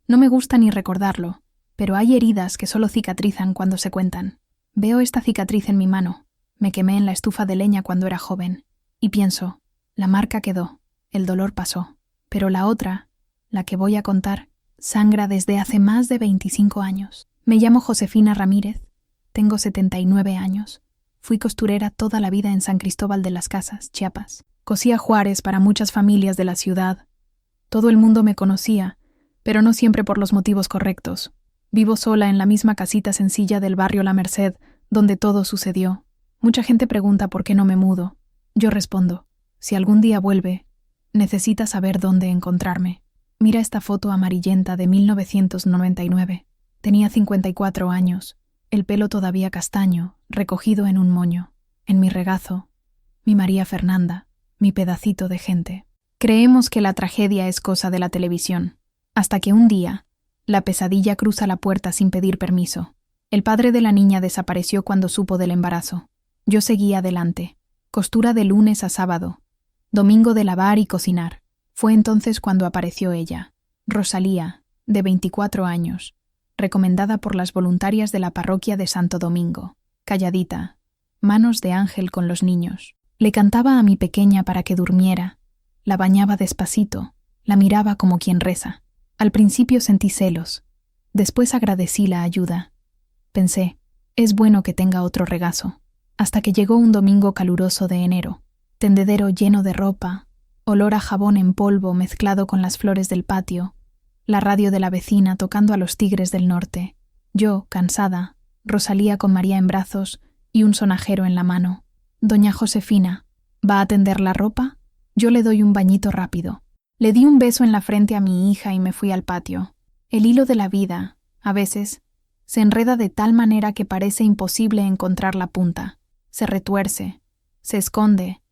No me gusta ni recordarlo, pero hay heridas que solo cicatrizan cuando se cuentan. Veo esta cicatriz en mi mano. Me quemé en la estufa de leña cuando era joven. Y pienso, la marca quedó, el dolor pasó. Pero la otra, la que voy a contar, sangra desde hace más de 25 años. Me llamo Josefina Ramírez, tengo 79 años. Fui costurera toda la vida en San Cristóbal de las Casas, Chiapas. Cosía juares para muchas familias de la ciudad. Todo el mundo me conocía, pero no siempre por los motivos correctos. Vivo sola en la misma casita sencilla del barrio La Merced, donde todo sucedió. Mucha gente pregunta por qué no me mudo. Yo respondo, si algún día vuelve, necesita saber dónde encontrarme. Mira esta foto amarillenta de 1999. Tenía 54 años, el pelo todavía castaño, recogido en un moño. En mi regazo, mi María Fernanda, mi pedacito de gente. Creemos que la tragedia es cosa de la televisión, hasta que un día, la pesadilla cruza la puerta sin pedir permiso. El padre de la niña desapareció cuando supo del embarazo. Yo seguí adelante, costura de lunes a sábado, domingo de lavar y cocinar. Fue entonces cuando apareció ella, Rosalía, de 24 años, recomendada por las voluntarias de la parroquia de Santo Domingo, calladita, manos de ángel con los niños. Le cantaba a mi pequeña para que durmiera, la bañaba despacito, la miraba como quien reza. Al principio sentí celos, después agradecí la ayuda. Pensé, es bueno que tenga otro regazo, hasta que llegó un domingo caluroso de enero, tendedero lleno de ropa, olor a jabón en polvo mezclado con las flores del patio, la radio de la vecina tocando a los Tigres del Norte, yo, cansada, Rosalía con María en brazos y un sonajero en la mano. Doña Josefina, ¿va a tender la ropa? Yo le doy un bañito rápido. Le di un beso en la frente a mi hija y me fui al patio. El hilo de la vida, a veces, se enreda de tal manera que parece imposible encontrar la punta. Se retuerce, se esconde,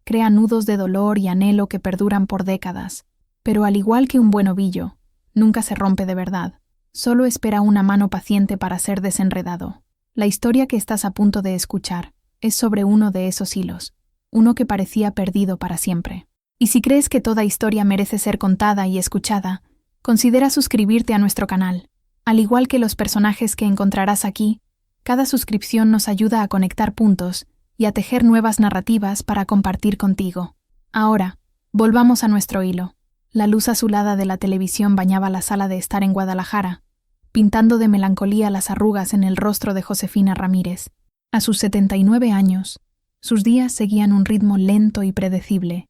crea nudos de dolor y anhelo que perduran por décadas. Pero al igual que un buen ovillo, nunca se rompe de verdad. Solo espera una mano paciente para ser desenredado. La historia que estás a punto de escuchar es sobre uno de esos hilos, uno que parecía perdido para siempre. Y si crees que toda historia merece ser contada y escuchada, considera suscribirte a nuestro canal. Al igual que los personajes que encontrarás aquí, cada suscripción nos ayuda a conectar puntos y a tejer nuevas narrativas para compartir contigo. Ahora, volvamos a nuestro hilo. La luz azulada de la televisión bañaba la sala de estar en Guadalajara, pintando de melancolía las arrugas en el rostro de Josefina Ramírez. A sus 79 años, sus días seguían un ritmo lento y predecible,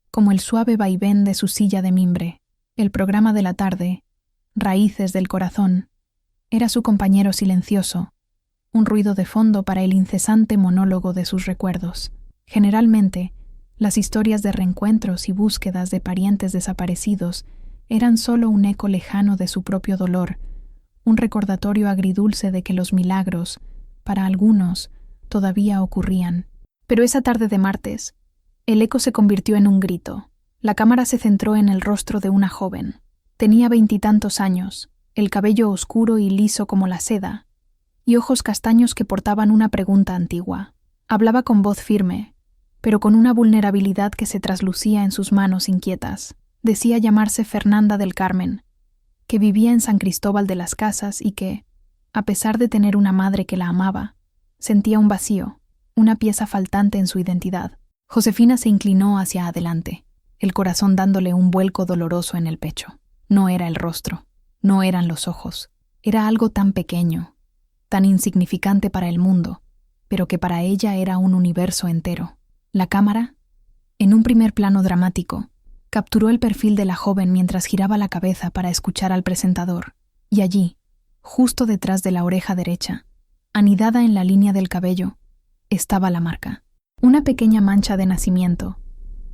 como el suave vaivén de su silla de mimbre. El programa de la tarde, Raíces del Corazón, era su compañero silencioso, un ruido de fondo para el incesante monólogo de sus recuerdos. Generalmente, las historias de reencuentros y búsquedas de parientes desaparecidos eran solo un eco lejano de su propio dolor, un recordatorio agridulce de que los milagros, para algunos, todavía ocurrían. Pero esa tarde de martes, el eco se convirtió en un grito. La cámara se centró en el rostro de una joven. Tenía 20 y tantos años, el cabello oscuro y liso como la seda, y ojos castaños que portaban una pregunta antigua. Hablaba con voz firme, pero con una vulnerabilidad que se traslucía en sus manos inquietas. Decía llamarse Fernanda del Carmen, que vivía en San Cristóbal de las Casas y que, a pesar de tener una madre que la amaba, sentía un vacío, una pieza faltante en su identidad. Josefina se inclinó hacia adelante, el corazón dándole un vuelco doloroso en el pecho. No era el rostro, no eran los ojos, era algo tan pequeño, tan insignificante para el mundo, pero que para ella era un universo entero. La cámara, en un primer plano dramático, capturó el perfil de la joven mientras giraba la cabeza para escuchar al presentador, y allí, justo detrás de la oreja derecha, anidada en la línea del cabello, estaba la marca. Una pequeña mancha de nacimiento,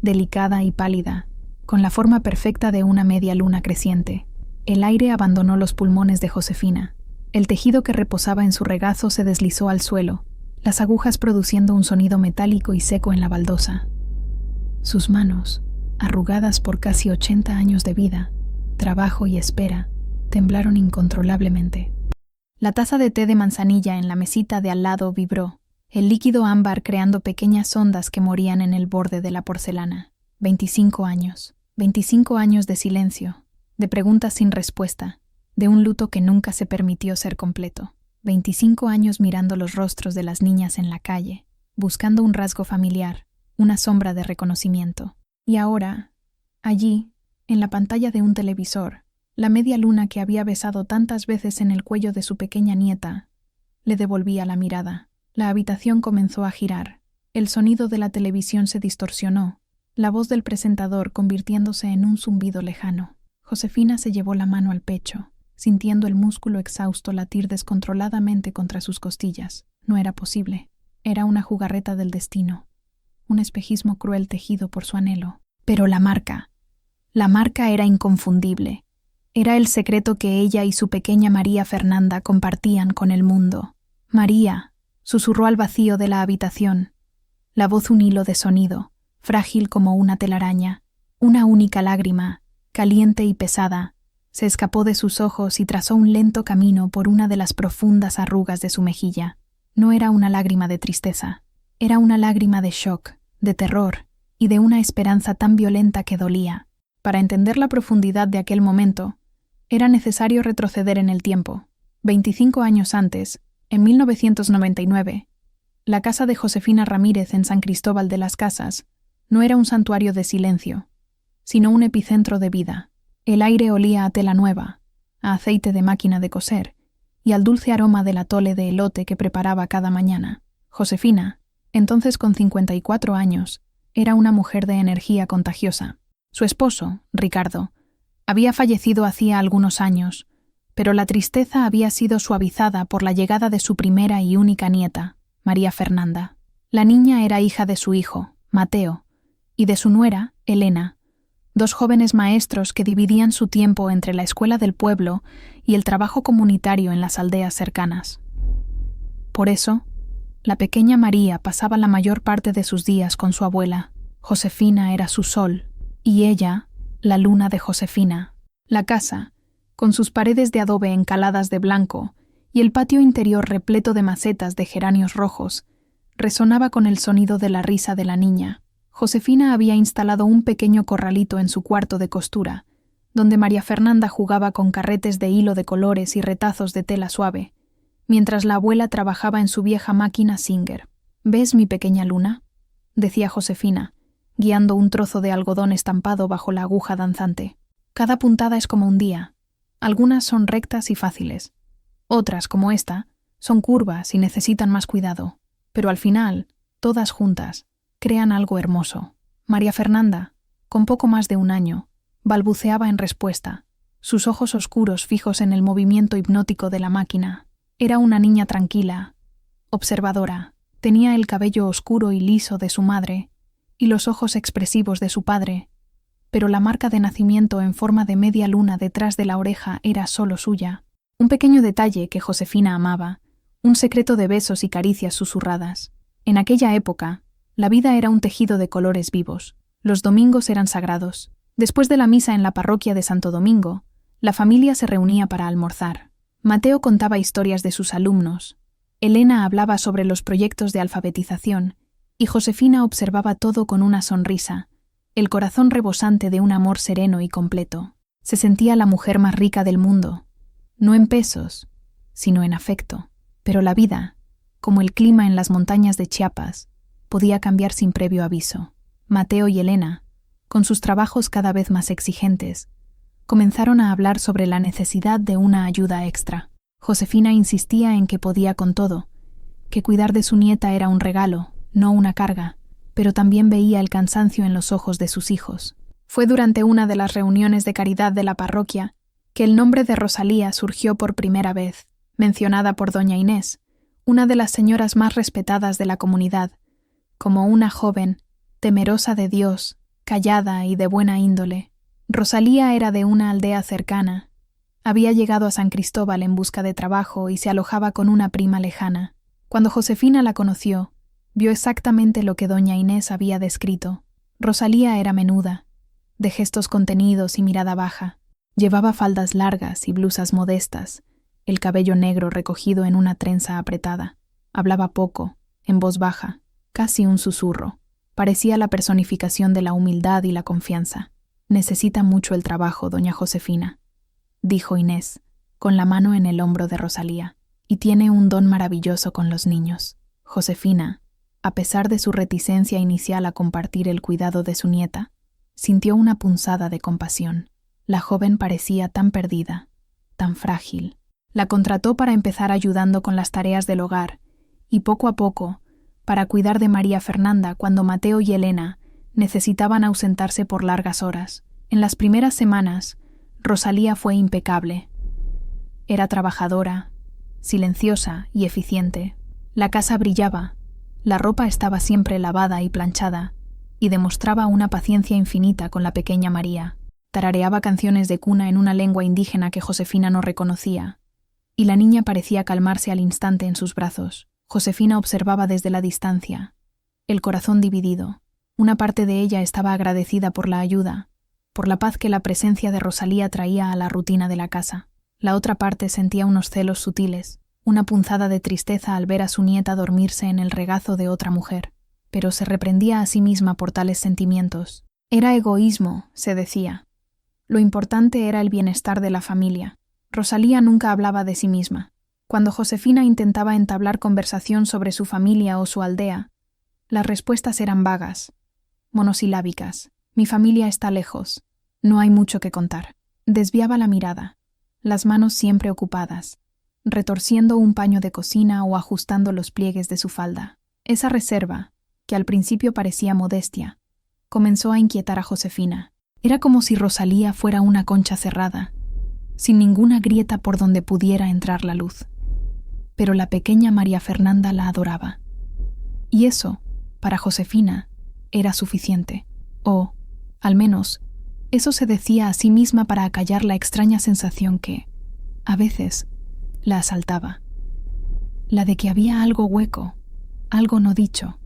delicada y pálida, con la forma perfecta de una media luna creciente. El aire abandonó los pulmones de Josefina. El tejido que reposaba en su regazo se deslizó al suelo, las agujas produciendo un sonido metálico y seco en la baldosa. Sus manos, arrugadas por casi 80 años de vida, trabajo y espera, temblaron incontrolablemente. La taza de té de manzanilla en la mesita de al lado vibró, el líquido ámbar creando pequeñas ondas que morían en el borde de la porcelana. 25 años. 25 años de silencio, de preguntas sin respuesta, de un luto que nunca se permitió ser completo. 25 años mirando los rostros de las niñas en la calle, buscando un rasgo familiar, una sombra de reconocimiento. Y ahora, allí, en la pantalla de un televisor, la media luna que había besado tantas veces en el cuello de su pequeña nieta, le devolvía la mirada. La habitación comenzó a girar. El sonido de la televisión se distorsionó, la voz del presentador convirtiéndose en un zumbido lejano. Josefina se llevó la mano al pecho, sintiendo el músculo exhausto latir descontroladamente contra sus costillas. No era posible. Era una jugarreta del destino, un espejismo cruel tejido por su anhelo. Pero la marca era inconfundible. Era el secreto que ella y su pequeña María Fernanda compartían con el mundo. María, susurró al vacío de la habitación. La voz un hilo de sonido, frágil como una telaraña. Una única lágrima, caliente y pesada, se escapó de sus ojos y trazó un lento camino por una de las profundas arrugas de su mejilla. No era una lágrima de tristeza, era una lágrima de shock, de terror y de una esperanza tan violenta que dolía. Para entender la profundidad de aquel momento, era necesario retroceder en el tiempo. 25 años antes, en 1999, la casa de Josefina Ramírez en San Cristóbal de las Casas no era un santuario de silencio, sino un epicentro de vida. El aire olía a tela nueva, a aceite de máquina de coser y al dulce aroma del atole de elote que preparaba cada mañana. Josefina, entonces con 54 años, era una mujer de energía contagiosa. Su esposo, Ricardo, había fallecido hacía algunos años, pero la tristeza había sido suavizada por la llegada de su primera y única nieta, María Fernanda. La niña era hija de su hijo, Mateo, y de su nuera, Elena, dos jóvenes maestros que dividían su tiempo entre la escuela del pueblo y el trabajo comunitario en las aldeas cercanas. Por eso, la pequeña María pasaba la mayor parte de sus días con su abuela. Josefina era su sol, y ella, la luna de Josefina. La casa, con sus paredes de adobe encaladas de blanco y el patio interior repleto de macetas de geranios rojos, resonaba con el sonido de la risa de la niña. Josefina había instalado un pequeño corralito en su cuarto de costura, donde María Fernanda jugaba con carretes de hilo de colores y retazos de tela suave, mientras la abuela trabajaba en su vieja máquina Singer. «¿Ves mi pequeña luna?», decía Josefina, guiando un trozo de algodón estampado bajo la aguja danzante. «Cada puntada es como un día. Algunas son rectas y fáciles. Otras, como esta, son curvas y necesitan más cuidado. Pero al final, todas juntas, crean algo hermoso». María Fernanda, con poco más de un año, balbuceaba en respuesta, sus ojos oscuros fijos en el movimiento hipnótico de la máquina. Era una niña tranquila, observadora. Tenía el cabello oscuro y liso de su madre y los ojos expresivos de su padre, pero la marca de nacimiento en forma de media luna detrás de la oreja era solo suya. Un pequeño detalle que Josefina amaba, un secreto de besos y caricias susurradas. En aquella época, la vida era un tejido de colores vivos. Los domingos eran sagrados. Después de la misa en la parroquia de Santo Domingo, la familia se reunía para almorzar. Mateo contaba historias de sus alumnos, Elena hablaba sobre los proyectos de alfabetización y Josefina observaba todo con una sonrisa, el corazón rebosante de un amor sereno y completo. Se sentía la mujer más rica del mundo, no en pesos, sino en afecto. Pero la vida, como el clima en las montañas de Chiapas, podía cambiar sin previo aviso. Mateo y Elena, con sus trabajos cada vez más exigentes, comenzaron a hablar sobre la necesidad de una ayuda extra. Josefina insistía en que podía con todo, que cuidar de su nieta era un regalo, no una carga, pero también veía el cansancio en los ojos de sus hijos. Fue durante una de las reuniones de caridad de la parroquia que el nombre de Rosalía surgió por primera vez, mencionada por doña Inés, una de las señoras más respetadas de la comunidad, como una joven, temerosa de Dios, callada y de buena índole. Rosalía era de una aldea cercana. Había llegado a San Cristóbal en busca de trabajo y se alojaba con una prima lejana. Cuando Josefina la conoció, vio exactamente lo que doña Inés había descrito. Rosalía era menuda, de gestos contenidos y mirada baja. Llevaba faldas largas y blusas modestas, el cabello negro recogido en una trenza apretada. Hablaba poco, en voz baja, casi un susurro. Parecía la personificación de la humildad y la confianza. «Necesita mucho el trabajo, doña Josefina», dijo Inés, con la mano en el hombro de Rosalía. Y tiene un don maravilloso con los niños. Josefina, a pesar de su reticencia inicial a compartir el cuidado de su nieta, sintió una punzada de compasión. La joven parecía tan perdida, tan frágil. La contrató para empezar ayudando con las tareas del hogar y poco a poco, para cuidar de María Fernanda cuando Mateo y Elena necesitaban ausentarse por largas horas. En las primeras semanas, Rosalía fue impecable. Era trabajadora, silenciosa y eficiente. La casa brillaba, la ropa estaba siempre lavada y planchada, y demostraba una paciencia infinita con la pequeña María. Tarareaba canciones de cuna en una lengua indígena que Josefina no reconocía, y la niña parecía calmarse al instante en sus brazos. Josefina observaba desde la distancia, el corazón dividido. Una parte de ella estaba agradecida por la ayuda, por la paz que la presencia de Rosalía traía a la rutina de la casa. La otra parte sentía unos celos sutiles, una punzada de tristeza al ver a su nieta dormirse en el regazo de otra mujer, pero se reprendía a sí misma por tales sentimientos. Era egoísmo, se decía. Lo importante era el bienestar de la familia. Rosalía nunca hablaba de sí misma. Cuando Josefina intentaba entablar conversación sobre su familia o su aldea, las respuestas eran vagas, monosilábicas. Mi familia está lejos. No hay mucho que contar. Desviaba la mirada, las manos siempre ocupadas, retorciendo un paño de cocina o ajustando los pliegues de su falda. Esa reserva, que al principio parecía modestia, comenzó a inquietar a Josefina. Era como si Rosalía fuera una concha cerrada, sin ninguna grieta por donde pudiera entrar la luz. Pero la pequeña María Fernanda la adoraba. Y eso, para Josefina, era suficiente. O, al menos, eso se decía a sí misma para acallar la extraña sensación que, a veces, la asaltaba. La de que había algo hueco, algo no dicho,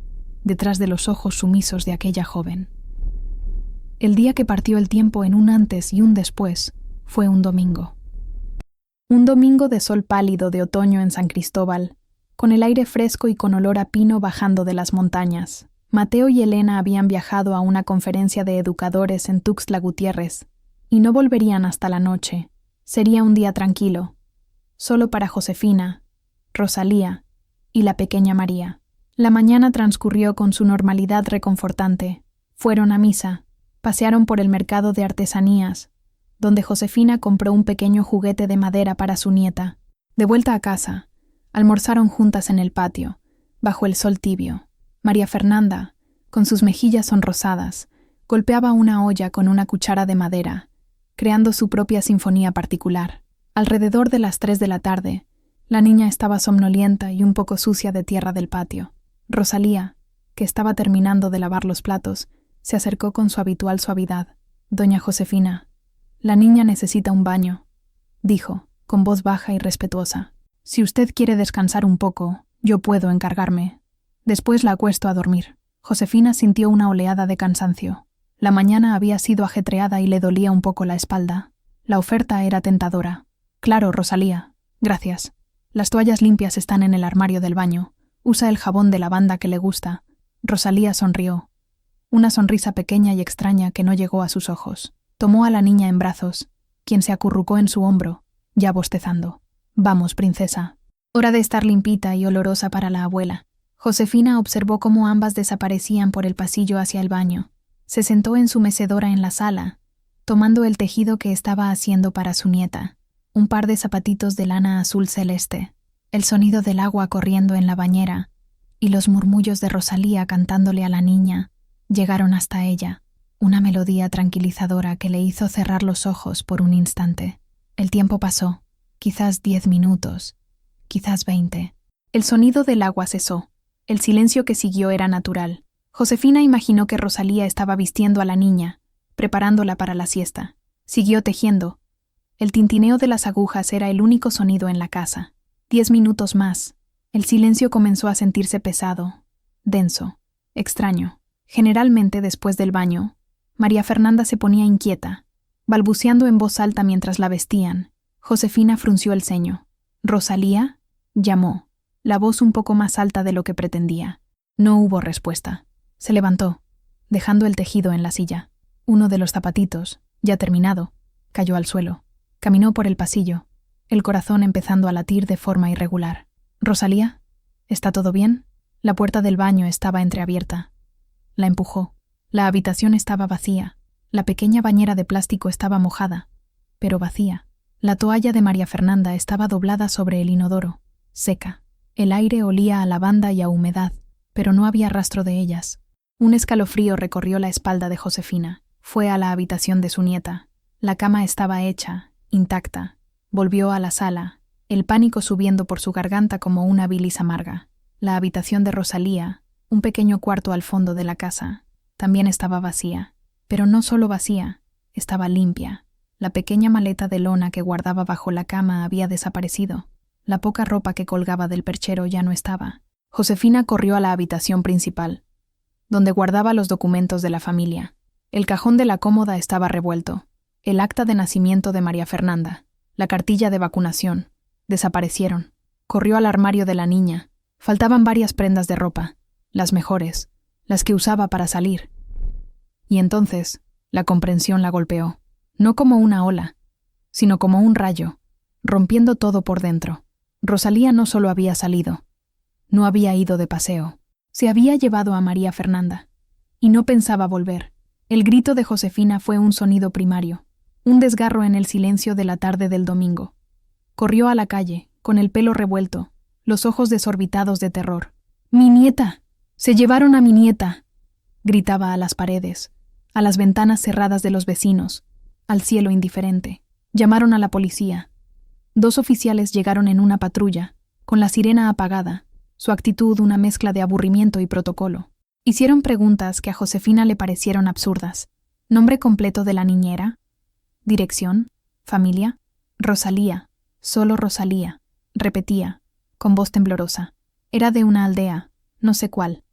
detrás de los ojos sumisos de aquella joven. El día que partió el tiempo en un antes y un después fue un domingo. Un domingo de sol pálido de otoño en San Cristóbal, con el aire fresco y con olor a pino bajando de las montañas. Mateo y Elena habían viajado a una conferencia de educadores en Tuxtla Gutiérrez y no volverían hasta la noche. Sería un día tranquilo, solo para Josefina, Rosalía y la pequeña María. La mañana transcurrió con su normalidad reconfortante. Fueron a misa, pasearon por el mercado de artesanías, donde Josefina compró un pequeño juguete de madera para su nieta. De vuelta a casa, almorzaron juntas en el patio, bajo el sol tibio. María Fernanda, con sus mejillas sonrosadas, golpeaba una olla con una cuchara de madera, creando su propia sinfonía particular. Alrededor de las 3 de la tarde, la niña estaba somnolienta y un poco sucia de tierra del patio. Rosalía, que estaba terminando de lavar los platos, se acercó con su habitual suavidad. «Doña Josefina, la niña necesita un baño», dijo, con voz baja y respetuosa. «Si usted quiere descansar un poco, yo puedo encargarme. Después la acuesto a dormir». Josefina sintió una oleada de cansancio. La mañana había sido ajetreada y le dolía un poco la espalda. La oferta era tentadora. «Claro, Rosalía. Gracias. Las toallas limpias están en el armario del baño. Usa el jabón de lavanda que le gusta». Rosalía sonrió. Una sonrisa pequeña y extraña que no llegó a sus ojos. Tomó a la niña en brazos, quien se acurrucó en su hombro, ya bostezando. «Vamos, princesa. Hora de estar limpita y olorosa para la abuela». Josefina observó cómo ambas desaparecían por el pasillo hacia el baño. Se sentó en su mecedora en la sala, tomando el tejido que estaba haciendo para su nieta. Un par de zapatitos de lana azul celeste, el sonido del agua corriendo en la bañera y los murmullos de Rosalía cantándole a la niña llegaron hasta ella, una melodía tranquilizadora que le hizo cerrar los ojos por un instante. El tiempo pasó, quizás 10 minutos, quizás 20. El sonido del agua cesó. El silencio que siguió era natural. Josefina imaginó que Rosalía estaba vistiendo a la niña, preparándola para la siesta. Siguió tejiendo. El tintineo de las agujas era el único sonido en la casa. 10 minutos más. El silencio comenzó a sentirse pesado, denso, extraño. Generalmente, después del baño, María Fernanda se ponía inquieta, balbuceando en voz alta mientras la vestían. Josefina frunció el ceño. «¿Rosalía?», llamó, la voz un poco más alta de lo que pretendía. No hubo respuesta. Se levantó, dejando el tejido en la silla. Uno de los zapatitos, ya terminado, cayó al suelo. Caminó por el pasillo, el corazón empezando a latir de forma irregular. «¿Rosalía? ¿Está todo bien?» La puerta del baño estaba entreabierta. La empujó. La habitación estaba vacía. La pequeña bañera de plástico estaba mojada, pero vacía. La toalla de María Fernanda estaba doblada sobre el inodoro, seca. El aire olía a lavanda y a humedad, pero no había rastro de ellas. Un escalofrío recorrió la espalda de Josefina. Fue a la habitación de su nieta. La cama estaba hecha, intacta. Volvió a la sala, el pánico subiendo por su garganta como una bilis amarga. La habitación de Rosalía, un pequeño cuarto al fondo de la casa, también estaba vacía. Pero no solo vacía, estaba limpia. La pequeña maleta de lona que guardaba bajo la cama había desaparecido. La poca ropa que colgaba del perchero ya no estaba. Josefina corrió a la habitación principal, donde guardaba los documentos de la familia. El cajón de la cómoda estaba revuelto. El acta de nacimiento de María Fernanda, la cartilla de vacunación, desaparecieron. Corrió al armario de la niña. Faltaban varias prendas de ropa, las mejores, las que usaba para salir. Y entonces, la comprensión la golpeó, no como una ola, sino como un rayo, rompiendo todo por dentro. Rosalía no solo había salido, no había ido de paseo, se había llevado a María Fernanda, y no pensaba volver. El grito de Josefina fue un sonido primario, un desgarro en el silencio de la tarde del domingo. Corrió a la calle, con el pelo revuelto, los ojos desorbitados de terror. «¡Mi nieta! ¡Se llevaron a mi nieta!», gritaba a las paredes, a las ventanas cerradas de los vecinos, al cielo indiferente. Llamaron a la policía. 2 oficiales llegaron en una patrulla, con la sirena apagada, su actitud una mezcla de aburrimiento y protocolo. Hicieron preguntas que a Josefina le parecieron absurdas. ¿Nombre completo de la niñera? ¿Dirección? ¿Familia? Rosalía, solo Rosalía, repetía, con voz temblorosa. Era de una aldea, no sé cuál.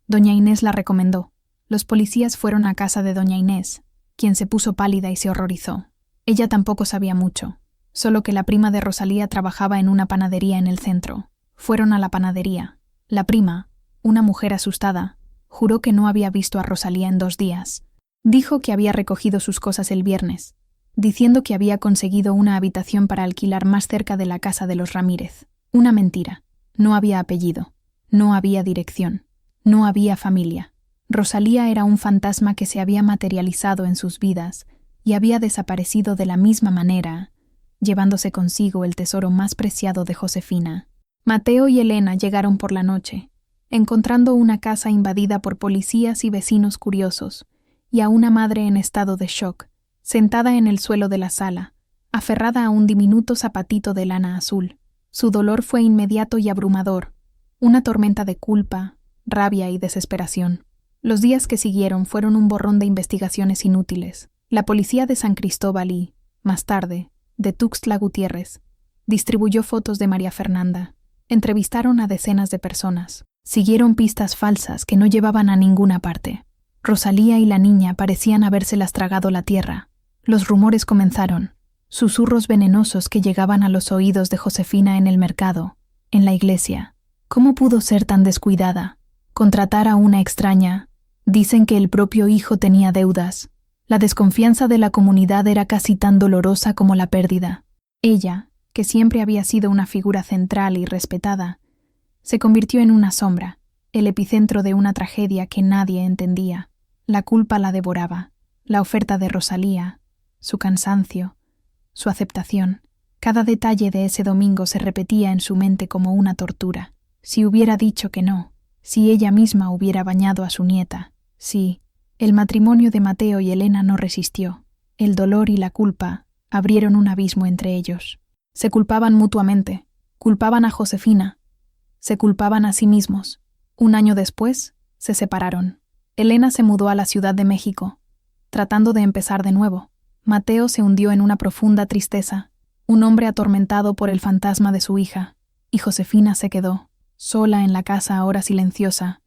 Doña Inés la recomendó. Los policías fueron a casa de doña Inés, quien se puso pálida y se horrorizó. Ella tampoco sabía mucho, solo que la prima de Rosalía trabajaba en una panadería en el centro. Fueron a la panadería. La prima, una mujer asustada, juró que no había visto a Rosalía en 2 días. Dijo que había recogido sus cosas el viernes, diciendo que había conseguido una habitación para alquilar más cerca de la casa de los Ramírez. Una mentira. No había apellido, no había dirección, no había familia. Rosalía era un fantasma que se había materializado en sus vidas y había desaparecido de la misma manera, llevándose consigo el tesoro más preciado de Josefina. Mateo y Elena llegaron por la noche, encontrando una casa invadida por policías y vecinos curiosos, y a una madre en estado de shock, sentada en el suelo de la sala, aferrada a un diminuto zapatito de lana azul. Su dolor fue inmediato y abrumador, una tormenta de culpa, rabia y desesperación. Los días que siguieron fueron un borrón de investigaciones inútiles. La policía de San Cristóbal y, más tarde, de Tuxtla Gutiérrez, distribuyó fotos de María Fernanda. Entrevistaron a decenas de personas. Siguieron pistas falsas que no llevaban a ninguna parte. Rosalía y la niña parecían habérselas tragado la tierra. Los rumores comenzaron. Susurros venenosos que llegaban a los oídos de Josefina en el mercado, en la iglesia. ¿Cómo pudo ser tan descuidada? Contratar a una extraña. Dicen que el propio hijo tenía deudas. La desconfianza de la comunidad era casi tan dolorosa como la pérdida. Ella, que siempre había sido una figura central y respetada, se convirtió en una sombra, el epicentro de una tragedia que nadie entendía. La culpa la devoraba, la oferta de Rosalía, su cansancio, su aceptación. Cada detalle de ese domingo se repetía en su mente como una tortura. Si hubiera dicho que no, si ella misma hubiera bañado a su nieta, si el matrimonio de Mateo y Elena no resistió. El dolor y la culpa abrieron un abismo entre ellos. Se culpaban mutuamente, culpaban a Josefina, se culpaban a sí mismos. 1 año después, se separaron. Elena se mudó a la Ciudad de México, tratando de empezar de nuevo. Mateo se hundió en una profunda tristeza, un hombre atormentado por el fantasma de su hija, y Josefina se quedó, sola en la casa ahora silenciosa,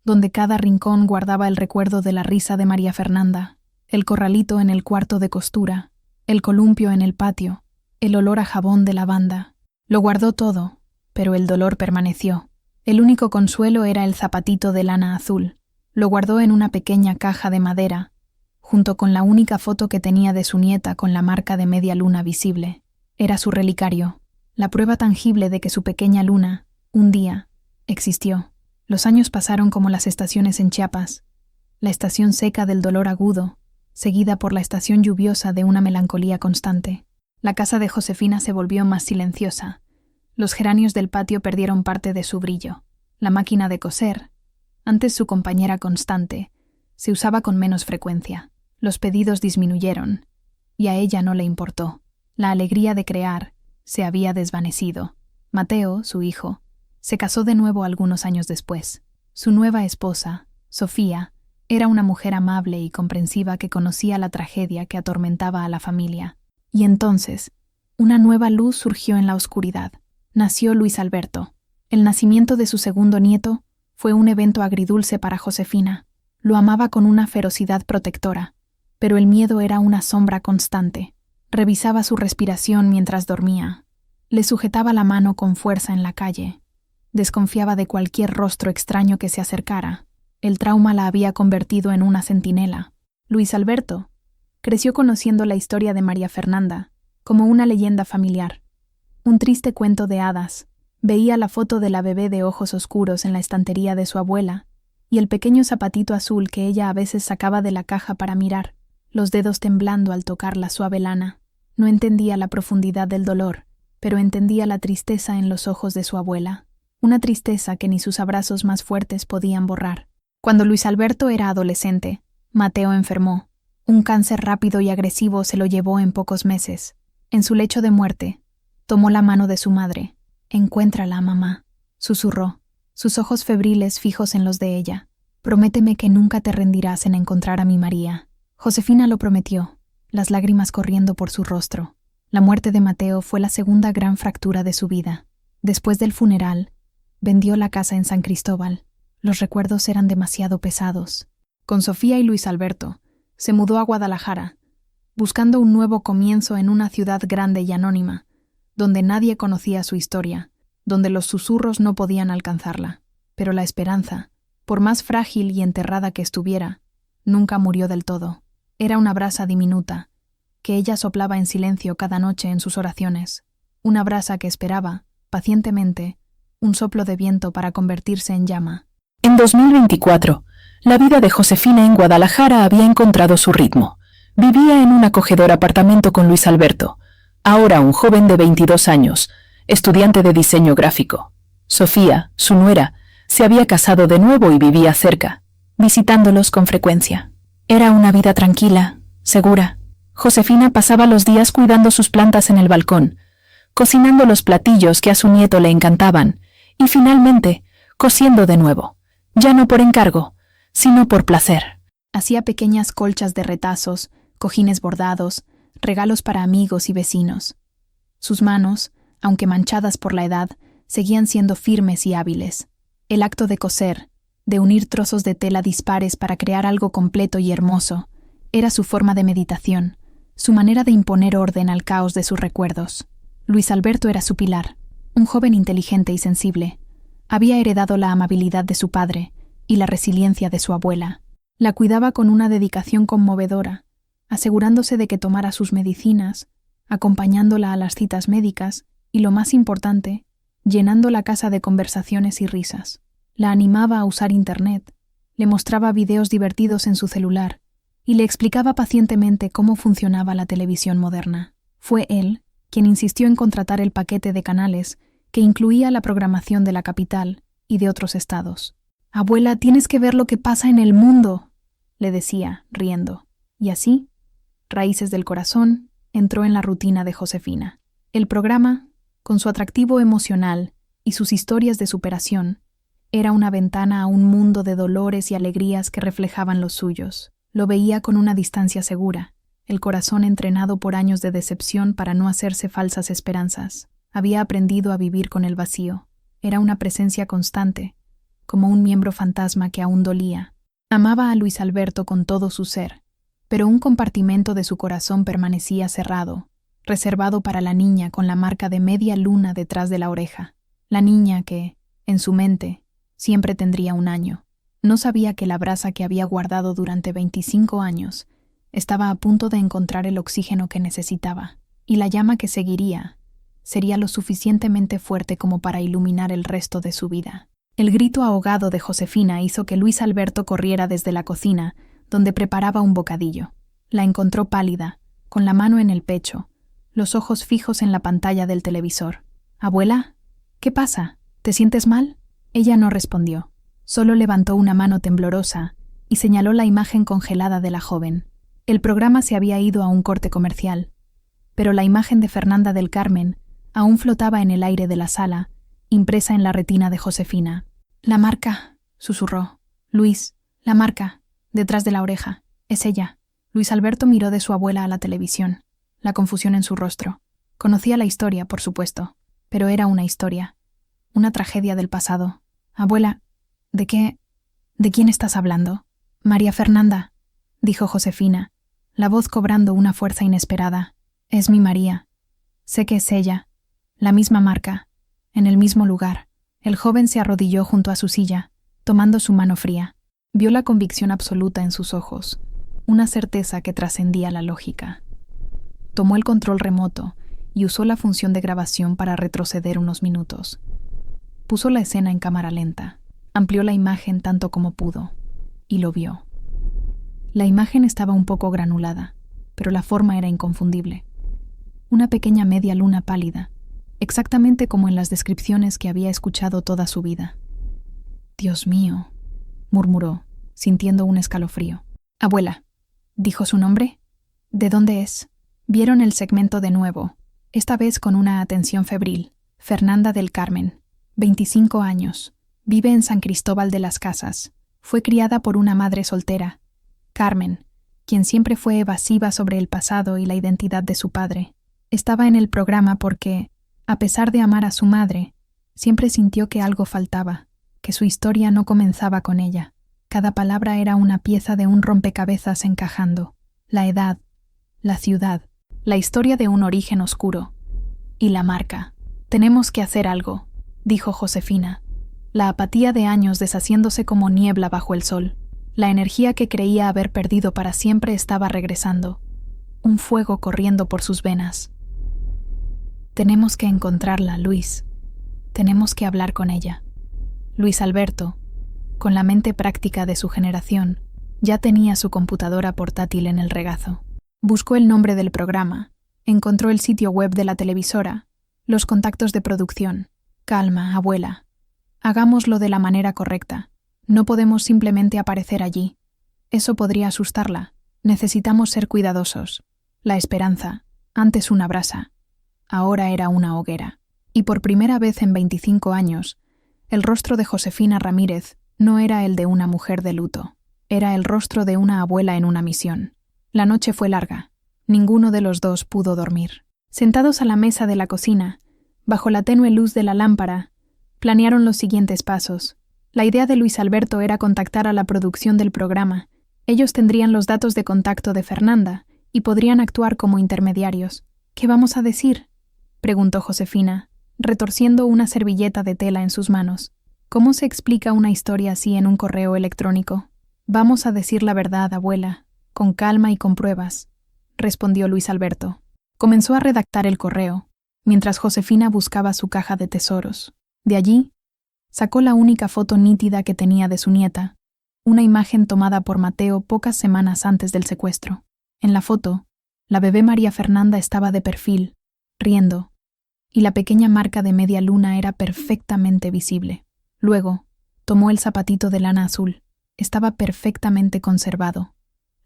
donde cada rincón guardaba el recuerdo de la risa de María Fernanda, el corralito en el cuarto de costura, el columpio en el patio, el olor a jabón de lavanda. Lo guardó todo, pero el dolor permaneció. El único consuelo era el zapatito de lana azul. Lo guardó en una pequeña caja de madera, junto con la única foto que tenía de su nieta con la marca de media luna visible. Era su relicario, la prueba tangible de que su pequeña luna, un día, existió. Los años pasaron como las estaciones en Chiapas, la estación seca del dolor agudo, seguida por la estación lluviosa de una melancolía constante. La casa de Josefina se volvió más silenciosa. Los geranios del patio perdieron parte de su brillo. La máquina de coser, antes su compañera constante, se usaba con menos frecuencia. Los pedidos disminuyeron, y a ella no le importó. La alegría de crear se había desvanecido. Mateo, su hijo, se casó de nuevo algunos años después. Su nueva esposa, Sofía, era una mujer amable y comprensiva que conocía la tragedia que atormentaba a la familia. Y entonces, una nueva luz surgió en la oscuridad. Nació Luis Alberto. El nacimiento de su segundo nieto fue un evento agridulce para Josefina. Lo amaba con una ferocidad protectora, pero el miedo era una sombra constante. Revisaba su respiración mientras dormía. Le sujetaba la mano con fuerza en la calle. Desconfiaba de cualquier rostro extraño que se acercara. El trauma la había convertido en una centinela. Luis Alberto creció conociendo la historia de María Fernanda como una leyenda familiar, un triste cuento de hadas. Veía la foto de la bebé de ojos oscuros en la estantería de su abuela y el pequeño zapatito azul que ella a veces sacaba de la caja para mirar, los dedos temblando al tocar la suave lana. No entendía la profundidad del dolor, pero entendía la tristeza en los ojos de su abuela, una tristeza que ni sus abrazos más fuertes podían borrar. Cuando Luis Alberto era adolescente, Mateo enfermó. Un cáncer rápido y agresivo se lo llevó en pocos meses. En su lecho de muerte, tomó la mano de su madre. «Encuéntrala, mamá», susurró, sus ojos febriles fijos en los de ella. «Prométeme que nunca te rendirás en encontrar a mi María». Josefina lo prometió, las lágrimas corriendo por su rostro. La muerte de Mateo fue la segunda gran fractura de su vida. Después del funeral, vendió la casa en San Cristóbal. Los recuerdos eran demasiado pesados. Con Sofía y Luis Alberto, se mudó a Guadalajara, buscando un nuevo comienzo en una ciudad grande y anónima, donde nadie conocía su historia, donde los susurros no podían alcanzarla. Pero la esperanza, por más frágil y enterrada que estuviera, nunca murió del todo. Era una brasa diminuta, que ella soplaba en silencio cada noche en sus oraciones, una brasa que esperaba, pacientemente, un soplo de viento para convertirse en llama. En 2024, la vida de Josefina en Guadalajara había encontrado su ritmo. Vivía en un acogedor apartamento con Luis Alberto, ahora un joven de 22 años, estudiante de diseño gráfico. Sofía, su nuera, se había casado de nuevo y vivía cerca, visitándolos con frecuencia. Era una vida tranquila, segura. Josefina pasaba los días cuidando sus plantas en el balcón, cocinando los platillos que a su nieto le encantaban y finalmente cosiendo de nuevo, ya no por encargo, sino por placer. Hacía pequeñas colchas de retazos, cojines bordados, regalos para amigos y vecinos. Sus manos, aunque manchadas por la edad, seguían siendo firmes y hábiles. El acto de coser, de unir trozos de tela dispares para crear algo completo y hermoso, era su forma de meditación, su manera de imponer orden al caos de sus recuerdos. Luis Alberto era su pilar, un joven inteligente y sensible. Había heredado la amabilidad de su padre y la resiliencia de su abuela. La cuidaba con una dedicación conmovedora, asegurándose de que tomara sus medicinas, acompañándola a las citas médicas y, lo más importante, llenando la casa de conversaciones y risas. La animaba a usar Internet, le mostraba videos divertidos en su celular y le explicaba pacientemente cómo funcionaba la televisión moderna. Fue él quien insistió en contratar el paquete de canales que incluía la programación de la capital y de otros estados. «Abuela, tienes que ver lo que pasa en el mundo», le decía, riendo. Y así, Raíces del Corazón entró en la rutina de Josefina. El programa, con su atractivo emocional y sus historias de superación, era una ventana a un mundo de dolores y alegrías que reflejaban los suyos. Lo veía con una distancia segura, el corazón entrenado por años de decepción para no hacerse falsas esperanzas. Había aprendido a vivir con el vacío. Era una presencia constante, como un miembro fantasma que aún dolía. Amaba a Luis Alberto con todo su ser, pero un compartimento de su corazón permanecía cerrado, reservado para la niña con la marca de media luna detrás de la oreja. La niña que, en su mente, siempre tendría 1 año. No sabía que la brasa que había guardado durante 25 años estaba a punto de encontrar el oxígeno que necesitaba. y la llama que seguiría sería lo suficientemente fuerte como para iluminar el resto de su vida. El grito ahogado de Josefina hizo que Luis Alberto corriera desde la cocina, donde preparaba un bocadillo. La encontró pálida, con la mano en el pecho, los ojos fijos en la pantalla del televisor. «¿Abuela? ¿Qué pasa? ¿Te sientes mal?» Ella no respondió. Solo levantó una mano temblorosa y señaló la imagen congelada de la joven. El programa se había ido a un corte comercial, pero la imagen de Fernanda del Carmen aún flotaba en el aire de la sala, impresa en la retina de Josefina. «La marca», susurró. «Luis, la marca, detrás de la oreja. Es ella». Luis Alberto miró de su abuela a la televisión, la confusión en su rostro. Conocía la historia, por supuesto, pero era una historia, una tragedia del pasado. «Abuela, ¿de quién estás hablando?» «María Fernanda», dijo Josefina, la voz cobrando una fuerza inesperada. «Es mi María. Sé que es ella. La misma marca, en el mismo lugar». El joven se arrodilló junto a su silla, tomando su mano fría. Vio la convicción absoluta en sus ojos, una certeza que trascendía la lógica. Tomó el control remoto y usó la función de grabación para retroceder unos minutos. Puso la escena en cámara lenta, amplió la imagen tanto como pudo, y lo vio. La imagen estaba un poco granulada, pero la forma era inconfundible. Una pequeña media luna pálida, exactamente como en las descripciones que había escuchado toda su vida. «Dios mío», murmuró, sintiendo un escalofrío. «Abuela», dijo su nombre. «¿De dónde es?» Vieron el segmento de nuevo, esta vez con una atención febril. Fernanda del Carmen, 25 años, vive en San Cristóbal de las Casas. Fue criada por una madre soltera, Carmen, quien siempre fue evasiva sobre el pasado y la identidad de su padre. Estaba en el programa porque, a pesar de amar a su madre, siempre sintió que algo faltaba, que su historia no comenzaba con ella. Cada palabra era una pieza de un rompecabezas encajando. La edad, la ciudad, la historia de un origen oscuro. Y la marca. «Tenemos que hacer algo», dijo Josefina, la apatía de años deshaciéndose como niebla bajo el sol. La energía que creía haber perdido para siempre estaba regresando, un fuego corriendo por sus venas. «Tenemos que encontrarla, Luis. Tenemos que hablar con ella». Luis Alberto, con la mente práctica de su generación, ya tenía su computadora portátil en el regazo. Buscó el nombre del programa, encontró el sitio web de la televisora, los contactos de producción. «Calma, abuela. Hagámoslo de la manera correcta. No podemos simplemente aparecer allí. Eso podría asustarla. Necesitamos ser cuidadosos. La esperanza, antes una brasa, ahora era una hoguera». Y por primera vez en 25 años, el rostro de Josefina Ramírez no era el de una mujer de luto, era el rostro de una abuela en una misión. La noche fue larga. Ninguno de los dos pudo dormir. Sentados a la mesa de la cocina, bajo la tenue luz de la lámpara, planearon los siguientes pasos. La idea de Luis Alberto era contactar a la producción del programa. Ellos tendrían los datos de contacto de Fernanda y podrían actuar como intermediarios. «¿Qué vamos a decir?», preguntó Josefina, retorciendo una servilleta de tela en sus manos. «¿Cómo se explica una historia así en un correo electrónico?» «Vamos a decir la verdad, abuela, con calma y con pruebas», respondió Luis Alberto. Comenzó a redactar el correo, mientras Josefina buscaba su caja de tesoros. De allí, sacó la única foto nítida que tenía de su nieta, una imagen tomada por Mateo pocas semanas antes del secuestro. En la foto, la bebé María Fernanda estaba de perfil, riendo, y la pequeña marca de media luna era perfectamente visible. Luego, tomó el zapatito de lana azul. Estaba perfectamente conservado,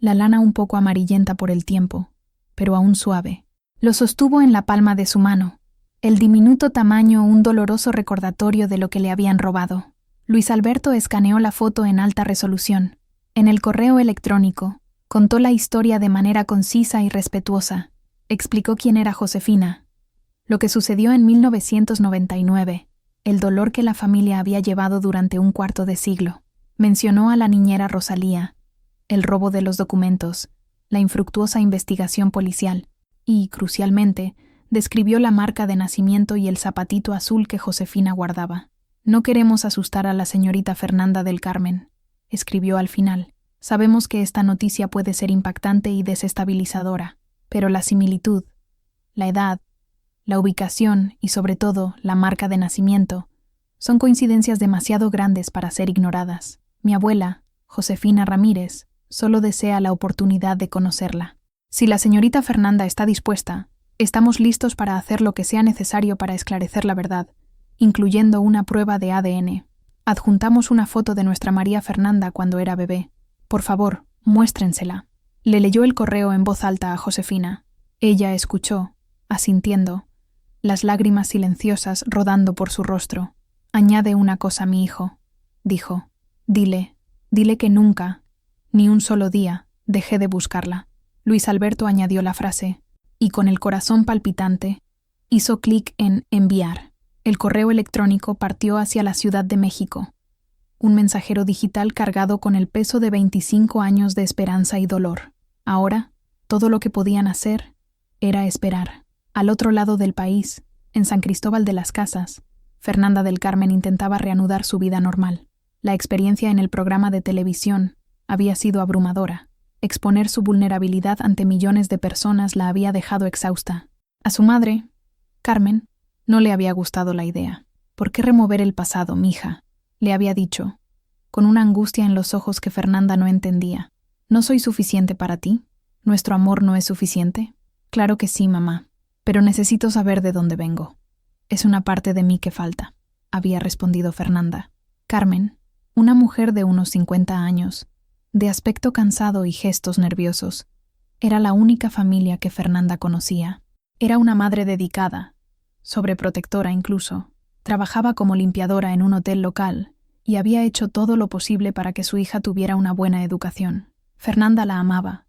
la lana un poco amarillenta por el tiempo, pero aún suave. Lo sostuvo en la palma de su mano, el diminuto tamaño un doloroso recordatorio de lo que le habían robado. Luis Alberto escaneó la foto en alta resolución. En el correo electrónico, contó la historia de manera concisa y respetuosa. Explicó quién era Josefina, lo que sucedió en 1999, el dolor que la familia había llevado durante un cuarto de siglo. Mencionó a la niñera Rosalía, el robo de los documentos, la infructuosa investigación policial y, crucialmente, describió la marca de nacimiento y el zapatito azul que Josefina guardaba. «No queremos asustar a la señorita Fernanda del Carmen», escribió al final. «Sabemos que esta noticia puede ser impactante y desestabilizadora, pero la similitud, la edad, la ubicación y sobre todo la marca de nacimiento son coincidencias demasiado grandes para ser ignoradas. Mi abuela, Josefina Ramírez, solo desea la oportunidad de conocerla. Si la señorita Fernanda está dispuesta, estamos listos para hacer lo que sea necesario para esclarecer la verdad, incluyendo una prueba de ADN. Adjuntamos una foto de nuestra María Fernanda cuando era bebé. Por favor, muéstrensela. Le leyó el correo en voz alta a Josefina. Ella escuchó, asintiendo, las lágrimas silenciosas rodando por su rostro. «Añade una cosa, mi hijo», dijo. Dile que nunca, ni un solo día, dejé de buscarla». Luis Alberto añadió la frase, y con el corazón palpitante, hizo clic en enviar. El correo electrónico partió hacia la Ciudad de México. Un mensajero digital cargado con el peso de 25 años de esperanza y dolor. Ahora, todo lo que podían hacer era esperar. Al otro lado del país, en San Cristóbal de las Casas, Fernanda del Carmen intentaba reanudar su vida normal. La experiencia en el programa de televisión había sido abrumadora. Exponer su vulnerabilidad ante millones de personas la había dejado exhausta. A su madre, Carmen, no le había gustado la idea. «¿Por qué remover el pasado, mija?», le había dicho, con una angustia en los ojos que Fernanda no entendía. «¿No soy suficiente para ti? ¿Nuestro amor no es suficiente?» «Claro que sí, mamá, pero necesito saber de dónde vengo. Es una parte de mí que falta», había respondido Fernanda. Carmen, una mujer de unos 50 años, de aspecto cansado y gestos nerviosos, era la única familia que Fernanda conocía. Era una madre dedicada, sobreprotectora incluso. Trabajaba como limpiadora en un hotel local y había hecho todo lo posible para que su hija tuviera una buena educación. Fernanda la amaba,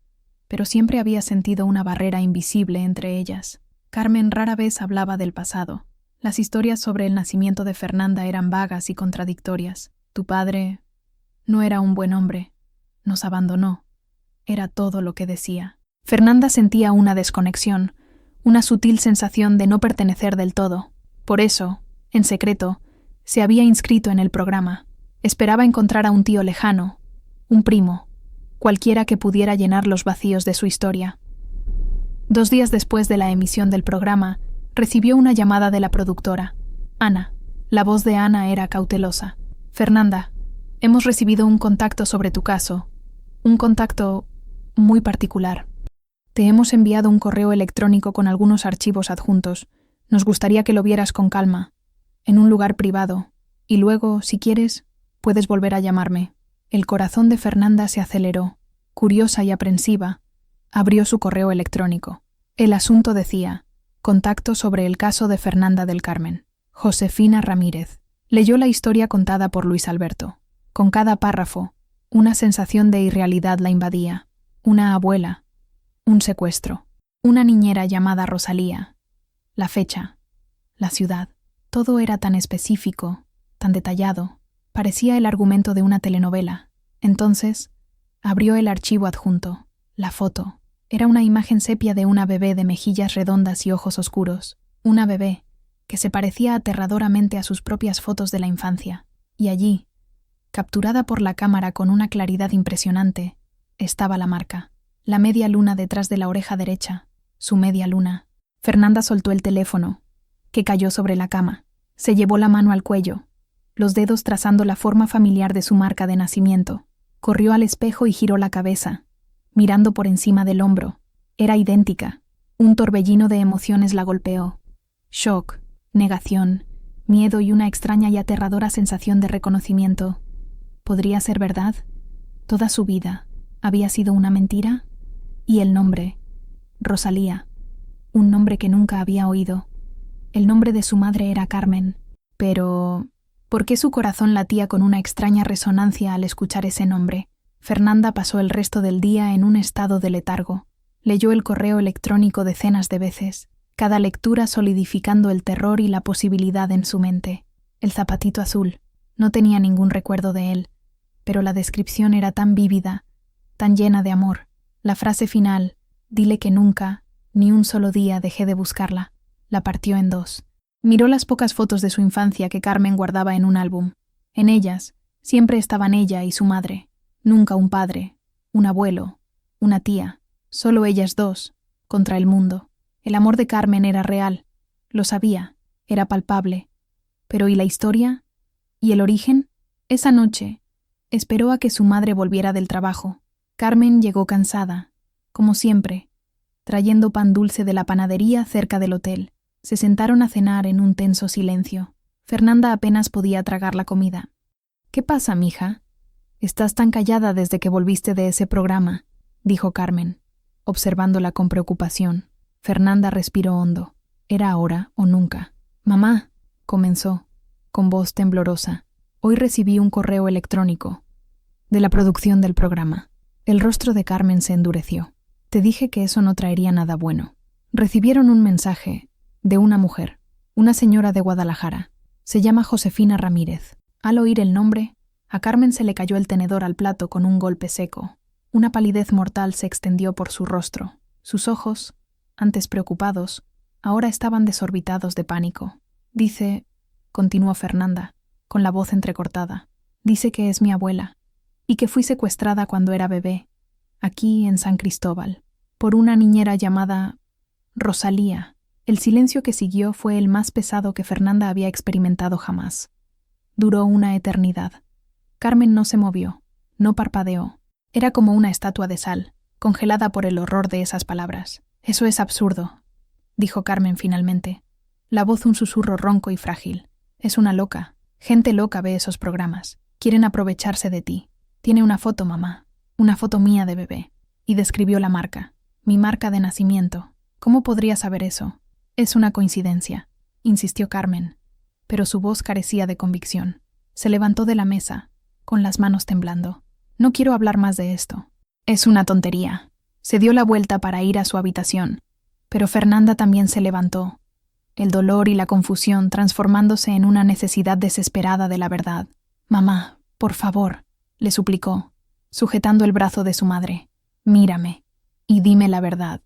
pero siempre había sentido una barrera invisible entre ellas. Carmen rara vez hablaba del pasado. Las historias sobre el nacimiento de Fernanda eran vagas y contradictorias. «Tu padre no era un buen hombre. Nos abandonó». Era todo lo que decía. Fernanda sentía una desconexión, una sutil sensación de no pertenecer del todo. Por eso, en secreto, se había inscrito en el programa. Esperaba encontrar a un tío lejano, un primo, cualquiera que pudiera llenar los vacíos de su historia. 2 días después de la emisión del programa, recibió una llamada de la productora. Ana. La voz de Ana era cautelosa. «Fernanda, hemos recibido un contacto sobre tu caso. Un contacto muy particular. Te hemos enviado un correo electrónico con algunos archivos adjuntos. Nos gustaría que lo vieras con calma, en un lugar privado, y luego, si quieres, puedes volver a llamarme». El corazón de Fernanda se aceleró. Curiosa y aprensiva, abrió su correo electrónico. El asunto decía: contacto sobre el caso de Fernanda del Carmen. Josefina Ramírez. Leyó la historia contada por Luis Alberto. Con cada párrafo, una sensación de irrealidad la invadía. Una abuela, un secuestro, una niñera llamada Rosalía, la fecha, la ciudad. Todo era tan específico, tan detallado. Parecía el argumento de una telenovela. Entonces, abrió el archivo adjunto. La foto. Era una imagen sepia de una bebé de mejillas redondas y ojos oscuros. Una bebé que se parecía aterradoramente a sus propias fotos de la infancia. Y allí, capturada por la cámara con una claridad impresionante, estaba la marca. La media luna detrás de la oreja derecha. Su media luna. Fernanda soltó el teléfono, que cayó sobre la cama. Se llevó la mano al cuello, los dedos trazando la forma familiar de su marca de nacimiento. Corrió al espejo y giró la cabeza, mirando por encima del hombro. Era idéntica. Un torbellino de emociones la golpeó. Shock, negación, miedo y una extraña y aterradora sensación de reconocimiento. ¿Podría ser verdad? Toda su vida había sido una mentira. Y el nombre, Rosalía, un nombre que nunca había oído. El nombre de su madre era Carmen. Pero ¿por qué su corazón latía con una extraña resonancia al escuchar ese nombre? Fernanda pasó el resto del día en un estado de letargo. Leyó el correo electrónico decenas de veces, cada lectura solidificando el terror y la posibilidad en su mente. El zapatito azul. No tenía ningún recuerdo de él, pero la descripción era tan vívida, tan llena de amor. La frase final, dile que nunca, ni un solo día dejé de buscarla, la partió en 2. Miró las pocas fotos de su infancia que Carmen guardaba en un álbum. En ellas, siempre estaban ella y su madre. Nunca un padre, un abuelo, una tía. Solo ellas dos, contra el mundo. El amor de Carmen era real. Lo sabía, era palpable. Pero ¿y la historia? ¿Y el origen? Esa noche, esperó a que su madre volviera del trabajo. Carmen llegó cansada, como siempre, trayendo pan dulce de la panadería cerca del hotel. Se sentaron a cenar en un tenso silencio. Fernanda apenas podía tragar la comida. «¿Qué pasa, mija? Estás tan callada desde que volviste de ese programa», dijo Carmen, observándola con preocupación. Fernanda respiró hondo. Era ahora o nunca. «Mamá», comenzó, con voz temblorosa, «hoy recibí un correo electrónico de la producción del programa». El rostro de Carmen se endureció. «Te dije que eso no traería nada bueno. Recibieron un mensaje de una mujer, una señora de Guadalajara. Se llama Josefina Ramírez». Al oír el nombre, a Carmen se le cayó el tenedor al plato con un golpe seco. Una palidez mortal se extendió por su rostro. Sus ojos, antes preocupados, ahora estaban desorbitados de pánico. «Dice», continuó Fernanda, con la voz entrecortada, «dice que es mi abuela, y que fui secuestrada cuando era bebé, aquí en San Cristóbal, por una niñera llamada Rosalía». El silencio que siguió fue el más pesado que Fernanda había experimentado jamás. Duró una eternidad. Carmen no se movió, no parpadeó. Era como una estatua de sal, congelada por el horror de esas palabras. «Eso es absurdo», dijo Carmen finalmente, la voz un susurro ronco y frágil. «Es una loca. Gente loca ve esos programas. Quieren aprovecharse de ti. Tiene una foto, mamá. Una foto mía de bebé». Y describió la marca. «Mi marca de nacimiento. ¿Cómo podría saber eso?» «Es una coincidencia», insistió Carmen, pero su voz carecía de convicción. Se levantó de la mesa, con las manos temblando. «No quiero hablar más de esto. Es una tontería». Se dio la vuelta para ir a su habitación, pero Fernanda también se levantó, el dolor y la confusión transformándose en una necesidad desesperada de la verdad. «Mamá, por favor», le suplicó, sujetando el brazo de su madre. «Mírame y dime la verdad.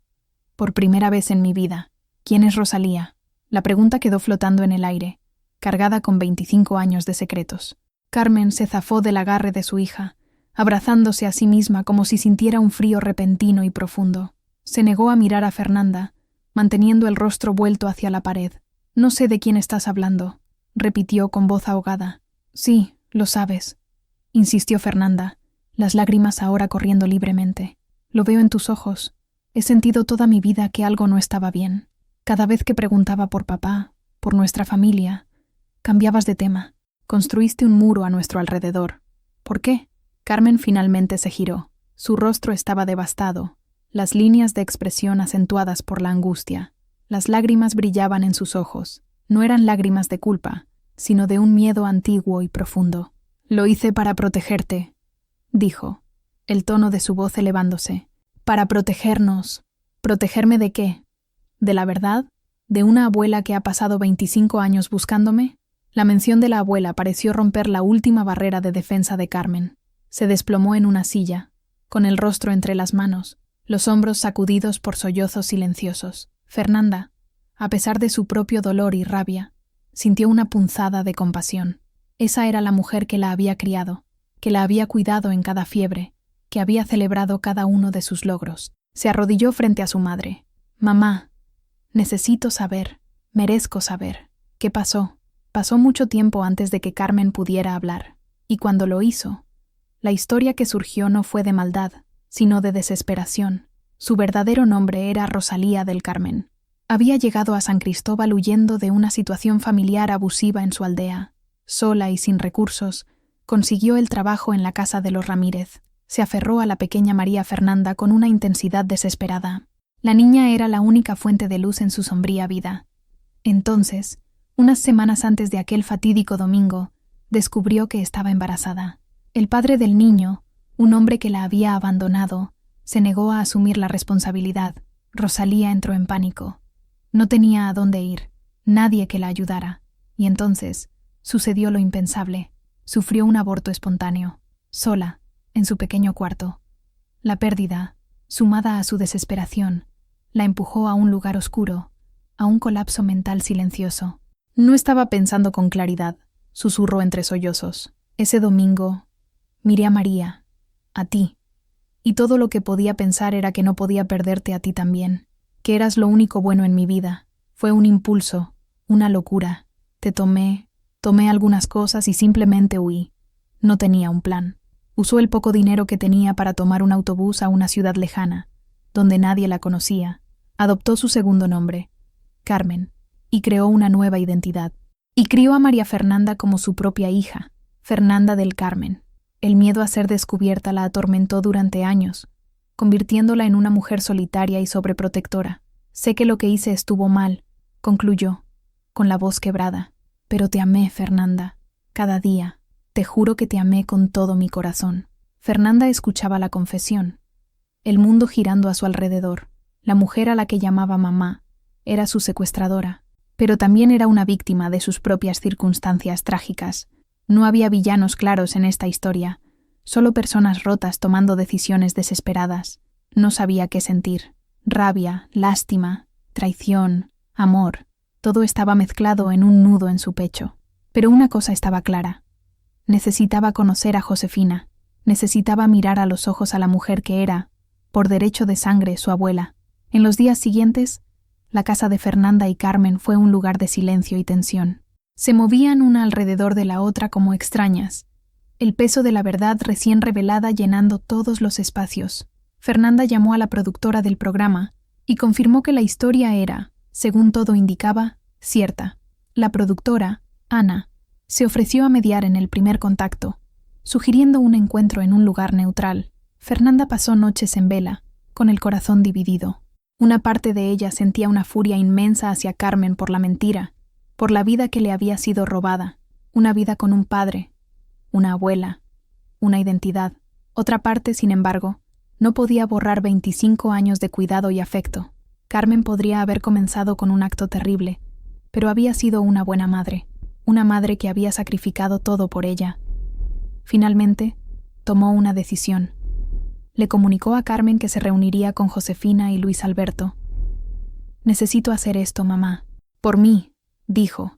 Por primera vez en mi vida, ¿quién es Rosalía?». La pregunta quedó flotando en el aire, cargada con 25 años de secretos. Carmen se zafó del agarre de su hija, abrazándose a sí misma como si sintiera un frío repentino y profundo. Se negó a mirar a Fernanda, manteniendo el rostro vuelto hacia la pared. «No sé de quién estás hablando», repitió con voz ahogada. «Sí, lo sabes», insistió Fernanda, las lágrimas ahora corriendo libremente. «Lo veo en tus ojos. He sentido toda mi vida que algo no estaba bien. Cada vez que preguntaba por papá, por nuestra familia, cambiabas de tema. Construiste un muro a nuestro alrededor. ¿Por qué?». Carmen finalmente se giró. Su rostro estaba devastado, las líneas de expresión acentuadas por la angustia. Las lágrimas brillaban en sus ojos. No eran lágrimas de culpa, sino de un miedo antiguo y profundo. «Lo hice para protegerte», dijo, el tono de su voz elevándose. «Para protegernos». «¿Protegerme de qué? ¿De la verdad? ¿De una abuela que ha pasado 25 años buscándome?». La mención de la abuela pareció romper la última barrera de defensa de Carmen. Se desplomó en una silla, con el rostro entre las manos, los hombros sacudidos por sollozos silenciosos. Fernanda, a pesar de su propio dolor y rabia, sintió una punzada de compasión. Esa era la mujer que la había criado, que la había cuidado en cada fiebre, que había celebrado cada uno de sus logros. Se arrodilló frente a su madre. «Mamá, necesito saber, merezco saber. ¿Qué pasó?». Pasó mucho tiempo antes de que Carmen pudiera hablar, y cuando lo hizo, la historia que surgió no fue de maldad, sino de desesperación. Su verdadero nombre era Rosalía del Carmen. Había llegado a San Cristóbal huyendo de una situación familiar abusiva en su aldea. Sola y sin recursos, consiguió el trabajo en la casa de los Ramírez. Se aferró a la pequeña María Fernanda con una intensidad desesperada. La niña era la única fuente de luz en su sombría vida. Entonces, unas semanas antes de aquel fatídico domingo, descubrió que estaba embarazada. El padre del niño, un hombre que la había abandonado, se negó a asumir la responsabilidad. Rosalía entró en pánico. No tenía a dónde ir, nadie que la ayudara, y entonces sucedió lo impensable. Sufrió un aborto espontáneo, sola, en su pequeño cuarto. La pérdida, sumada a su desesperación, la empujó a un lugar oscuro, a un colapso mental silencioso. «No estaba pensando con claridad», susurró entre sollozos. «Ese domingo miré a María, a ti, y todo lo que podía pensar era que no podía perderte a ti también. que eras lo único bueno en mi vida. Fue un impulso, una locura. Te tomé algunas cosas y simplemente huí. No tenía un plan. Usó el poco dinero que tenía para tomar un autobús a una ciudad lejana, donde nadie la conocía. Adoptó su segundo nombre, Carmen, y creó una nueva identidad. Y crió a María Fernanda como su propia hija, Fernanda del Carmen. El miedo a ser descubierta la atormentó durante años, convirtiéndola en una mujer solitaria y sobreprotectora. Sé que lo que hice estuvo mal, concluyó, con la voz quebrada. Pero te amé, Fernanda, cada día. Te juro que te amé con todo mi corazón. Fernanda escuchaba la confesión. El mundo girando a su alrededor. La mujer a la que llamaba mamá era su secuestradora, pero también era una víctima de sus propias circunstancias trágicas. No había villanos claros en esta historia, solo personas rotas tomando decisiones desesperadas. No sabía qué sentir. Rabia, lástima, traición, amor. Todo estaba mezclado en un nudo en su pecho. Pero una cosa estaba clara. Necesitaba conocer a Josefina. Necesitaba mirar a los ojos a la mujer que era, por derecho de sangre, su abuela. En los días siguientes, la casa de Fernanda y Carmen fue un lugar de silencio y tensión. Se movían una alrededor de la otra como extrañas, el peso de la verdad recién revelada llenando todos los espacios. Fernanda llamó a la productora del programa y confirmó que la historia era, según todo indicaba, cierta. La productora, Ana, se ofreció a mediar en el primer contacto, sugiriendo un encuentro en un lugar neutral. Fernanda pasó noches en vela, con el corazón dividido. Una parte de ella sentía una furia inmensa hacia Carmen por la mentira, por la vida que le había sido robada, una vida con un padre, una abuela, una identidad. Otra parte, sin embargo, no podía borrar 25 años de cuidado y afecto. Carmen podría haber comenzado con un acto terrible, pero había sido una buena madre, una madre que había sacrificado todo por ella. Finalmente, tomó una decisión. Le comunicó a Carmen que se reuniría con Josefina y Luis Alberto. «Necesito hacer esto, mamá. Por mí», dijo,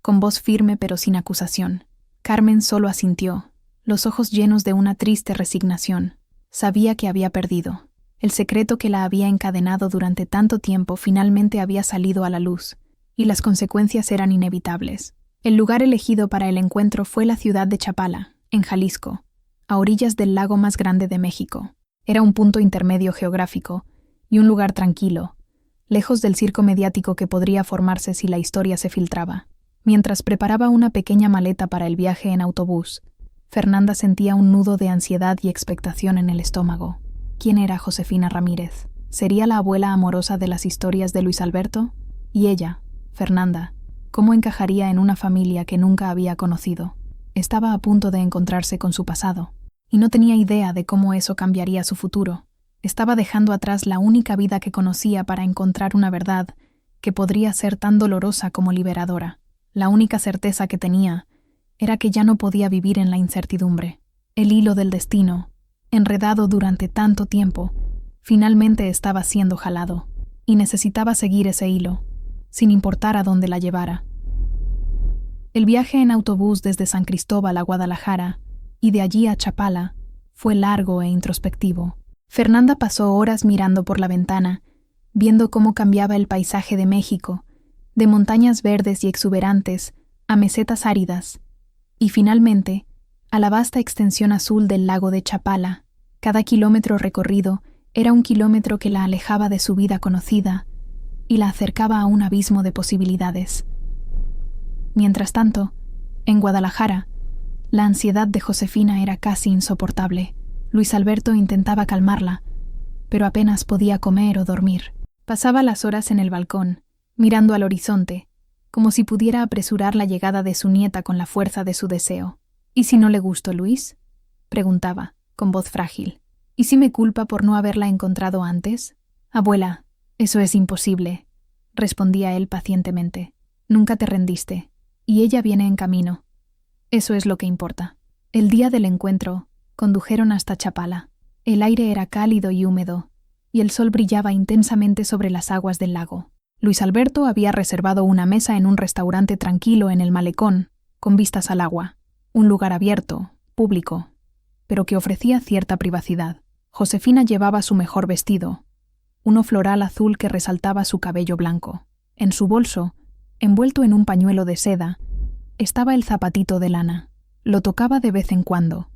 con voz firme pero sin acusación. Carmen solo asintió, los ojos llenos de una triste resignación. Sabía que había perdido. El secreto que la había encadenado durante tanto tiempo finalmente había salido a la luz, y las consecuencias eran inevitables. El lugar elegido para el encuentro fue la ciudad de Chapala, en Jalisco, a orillas del lago más grande de México. Era un punto intermedio geográfico y un lugar tranquilo, lejos del circo mediático que podría formarse si la historia se filtraba. Mientras preparaba una pequeña maleta para el viaje en autobús, Fernanda sentía un nudo de ansiedad y expectación en el estómago. ¿Quién era Josefina Ramírez? ¿Sería la abuela amorosa de las historias de Luis Alberto? Y ella, Fernanda, ¿cómo encajaría en una familia que nunca había conocido? Estaba a punto de encontrarse con su pasado, y no tenía idea de cómo eso cambiaría su futuro. Estaba dejando atrás la única vida que conocía para encontrar una verdad que podría ser tan dolorosa como liberadora. La única certeza que tenía era que ya no podía vivir en la incertidumbre. El hilo del destino, enredado durante tanto tiempo, finalmente estaba siendo jalado, y necesitaba seguir ese hilo, sin importar a dónde la llevara. El viaje en autobús desde San Cristóbal a Guadalajara y de allí a Chapala fue largo e introspectivo. Fernanda pasó horas mirando por la ventana, viendo cómo cambiaba el paisaje de México, de montañas verdes y exuberantes a mesetas áridas, y finalmente a la vasta extensión azul del lago de Chapala. Cada kilómetro recorrido era un kilómetro que la alejaba de su vida conocida y la acercaba a un abismo de posibilidades. Mientras tanto, en Guadalajara, la ansiedad de Josefina era casi insoportable. Luis Alberto intentaba calmarla, pero apenas podía comer o dormir. Pasaba las horas en el balcón, mirando al horizonte, como si pudiera apresurar la llegada de su nieta con la fuerza de su deseo. ¿Y si no le gustó Luis?, preguntaba, con voz frágil. ¿Y si me culpa por no haberla encontrado antes? Abuela, eso es imposible, respondía él pacientemente. Nunca te rendiste, y ella viene en camino. Eso es lo que importa. El día del encuentro, condujeron hasta Chapala. El aire era cálido y húmedo, y el sol brillaba intensamente sobre las aguas del lago. Luis Alberto había reservado una mesa en un restaurante tranquilo en el malecón, con vistas al agua. Un lugar abierto, público, pero que ofrecía cierta privacidad. Josefina llevaba su mejor vestido, uno floral azul que resaltaba su cabello blanco. En su bolso, envuelto en un pañuelo de seda, estaba el zapatito de lana. Lo tocaba de vez en cuando,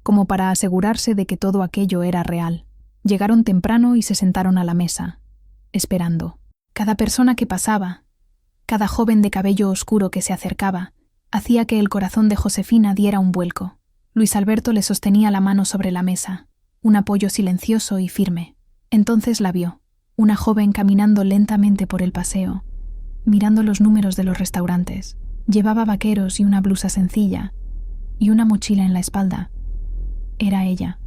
como para asegurarse de que todo aquello era real. Llegaron temprano y se sentaron a la mesa, esperando. Cada persona que pasaba, cada joven de cabello oscuro que se acercaba, hacía que el corazón de Josefina diera un vuelco. Luis Alberto le sostenía la mano sobre la mesa, un apoyo silencioso y firme. Entonces la vio, una joven caminando lentamente por el paseo, mirando los números de los restaurantes. Llevaba vaqueros y una blusa sencilla, y una mochila en la espalda. Era ella,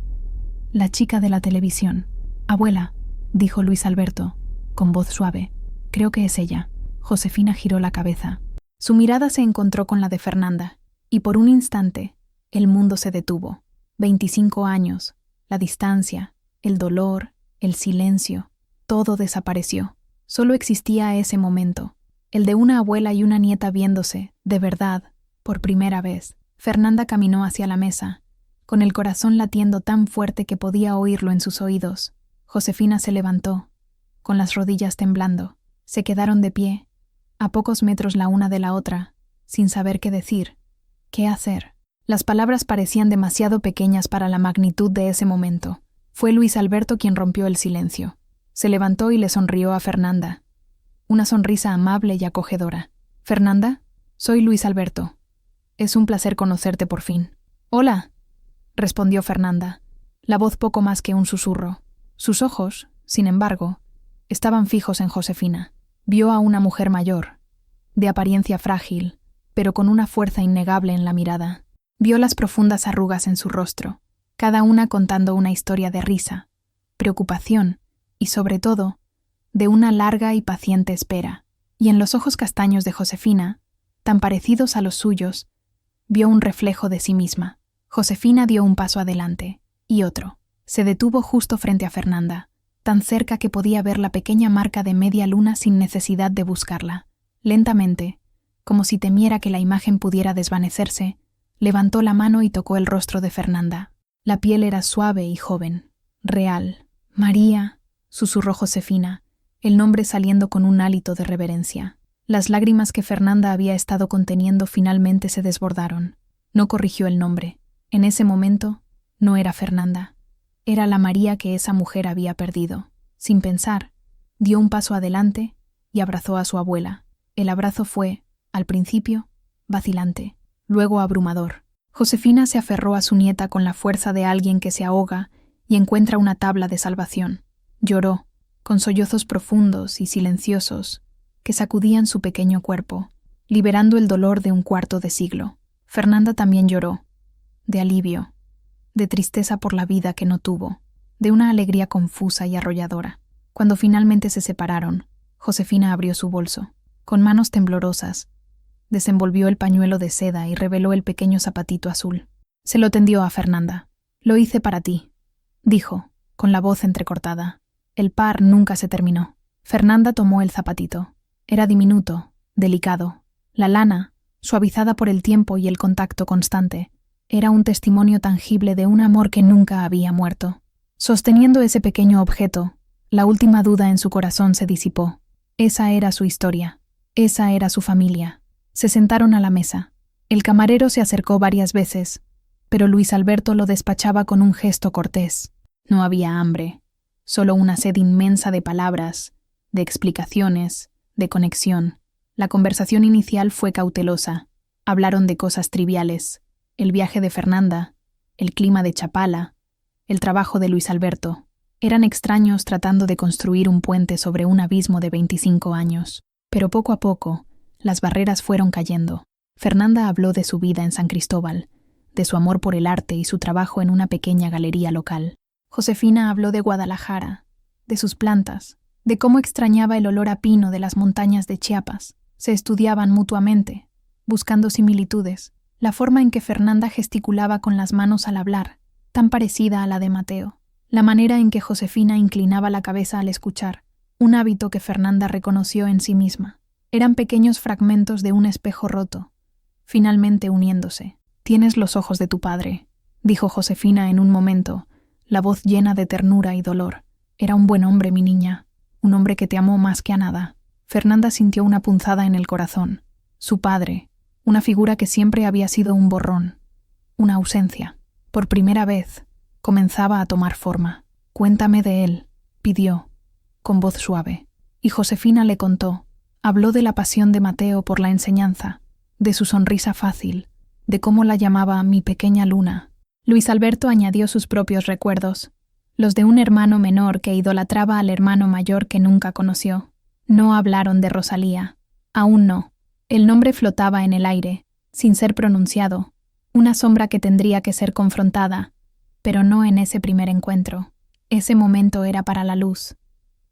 la chica de la televisión. «Abuela», dijo Luis Alberto, con voz suave. «Creo que es ella». Josefina giró la cabeza. Su mirada se encontró con la de Fernanda, y por un instante, el mundo se detuvo. 25 años, la distancia, el dolor, el silencio, todo desapareció. Solo existía ese momento, el de una abuela y una nieta viéndose, de verdad, por primera vez. Fernanda caminó hacia la mesa, con el corazón latiendo tan fuerte que podía oírlo en sus oídos. Josefina se levantó, con las rodillas temblando. Se quedaron de pie, a pocos metros la una de la otra, sin saber qué decir, qué hacer. Las palabras parecían demasiado pequeñas para la magnitud de ese momento. Fue Luis Alberto quien rompió el silencio. Se levantó y le sonrió a Fernanda. Una sonrisa amable y acogedora. «Fernanda, soy Luis Alberto. Es un placer conocerte por fin». «Hola», respondió Fernanda, la voz poco más que un susurro. Sus ojos, sin embargo, estaban fijos en Josefina. Vio a una mujer mayor, de apariencia frágil, pero con una fuerza innegable en la mirada. Vio las profundas arrugas en su rostro, cada una contando una historia de risa, preocupación y, sobre todo, de una larga y paciente espera. Y en los ojos castaños de Josefina, tan parecidos a los suyos, vio un reflejo de sí misma. Josefina dio un paso adelante, y otro. Se detuvo justo frente a Fernanda, tan cerca que podía ver la pequeña marca de media luna sin necesidad de buscarla. Lentamente, como si temiera que la imagen pudiera desvanecerse, levantó la mano y tocó el rostro de Fernanda. La piel era suave y joven, real. «María», susurró Josefina, el nombre saliendo con un hálito de reverencia. Las lágrimas que Fernanda había estado conteniendo finalmente se desbordaron. No corrigió el nombre. En ese momento, no era Fernanda. Era la María que esa mujer había perdido. Sin pensar, dio un paso adelante y abrazó a su abuela. El abrazo fue, al principio, vacilante, luego abrumador. Josefina se aferró a su nieta con la fuerza de alguien que se ahoga y encuentra una tabla de salvación. Lloró, con sollozos profundos y silenciosos que sacudían su pequeño cuerpo, liberando el dolor de un cuarto de siglo. Fernanda también lloró, de alivio, de tristeza por la vida que no tuvo, de una alegría confusa y arrolladora. Cuando finalmente se separaron, Josefina abrió su bolso. Con manos temblorosas, desenvolvió el pañuelo de seda y reveló el pequeño zapatito azul. Se lo tendió a Fernanda. «Lo hice para ti», dijo, con la voz entrecortada. El par nunca se terminó. Fernanda tomó el zapatito. Era diminuto, delicado. La lana, suavizada por el tiempo y el contacto constante, era un testimonio tangible de un amor que nunca había muerto. Sosteniendo ese pequeño objeto, la última duda en su corazón se disipó. Esa era su historia. Esa era su familia. Se sentaron a la mesa. El camarero se acercó varias veces, pero Luis Alberto lo despachaba con un gesto cortés. No había hambre, solo una sed inmensa de palabras, de explicaciones, de conexión. La conversación inicial fue cautelosa. Hablaron de cosas triviales: el viaje de Fernanda, el clima de Chapala, el trabajo de Luis Alberto. Eran extraños tratando de construir un puente sobre un abismo de 25 años. Pero poco a poco, las barreras fueron cayendo. Fernanda habló de su vida en San Cristóbal, de su amor por el arte y su trabajo en una pequeña galería local. Josefina habló de Guadalajara, de sus plantas, de cómo extrañaba el olor a pino de las montañas de Chiapas. Se estudiaban mutuamente, buscando similitudes. La forma en que Fernanda gesticulaba con las manos al hablar, tan parecida a la de Mateo. La manera en que Josefina inclinaba la cabeza al escuchar, un hábito que Fernanda reconoció en sí misma. Eran pequeños fragmentos de un espejo roto, finalmente uniéndose. «Tienes los ojos de tu padre», dijo Josefina en un momento, la voz llena de ternura y dolor. Era un buen hombre, mi niña, un hombre que te amó más que a nada. Fernanda sintió una punzada en el corazón. Su padre, una figura que siempre había sido un borrón, una ausencia. Por primera vez, comenzaba a tomar forma. «Cuéntame de él», pidió, con voz suave. Y Josefina le contó. Habló de la pasión de Mateo por la enseñanza, de su sonrisa fácil, de cómo la llamaba mi pequeña luna. Luis Alberto añadió sus propios recuerdos, los de un hermano menor que idolatraba al hermano mayor que nunca conoció. No hablaron de Rosalía. Aún no. El nombre flotaba en el aire, sin ser pronunciado, una sombra que tendría que ser confrontada, pero no en ese primer encuentro. Ese momento era para la luz,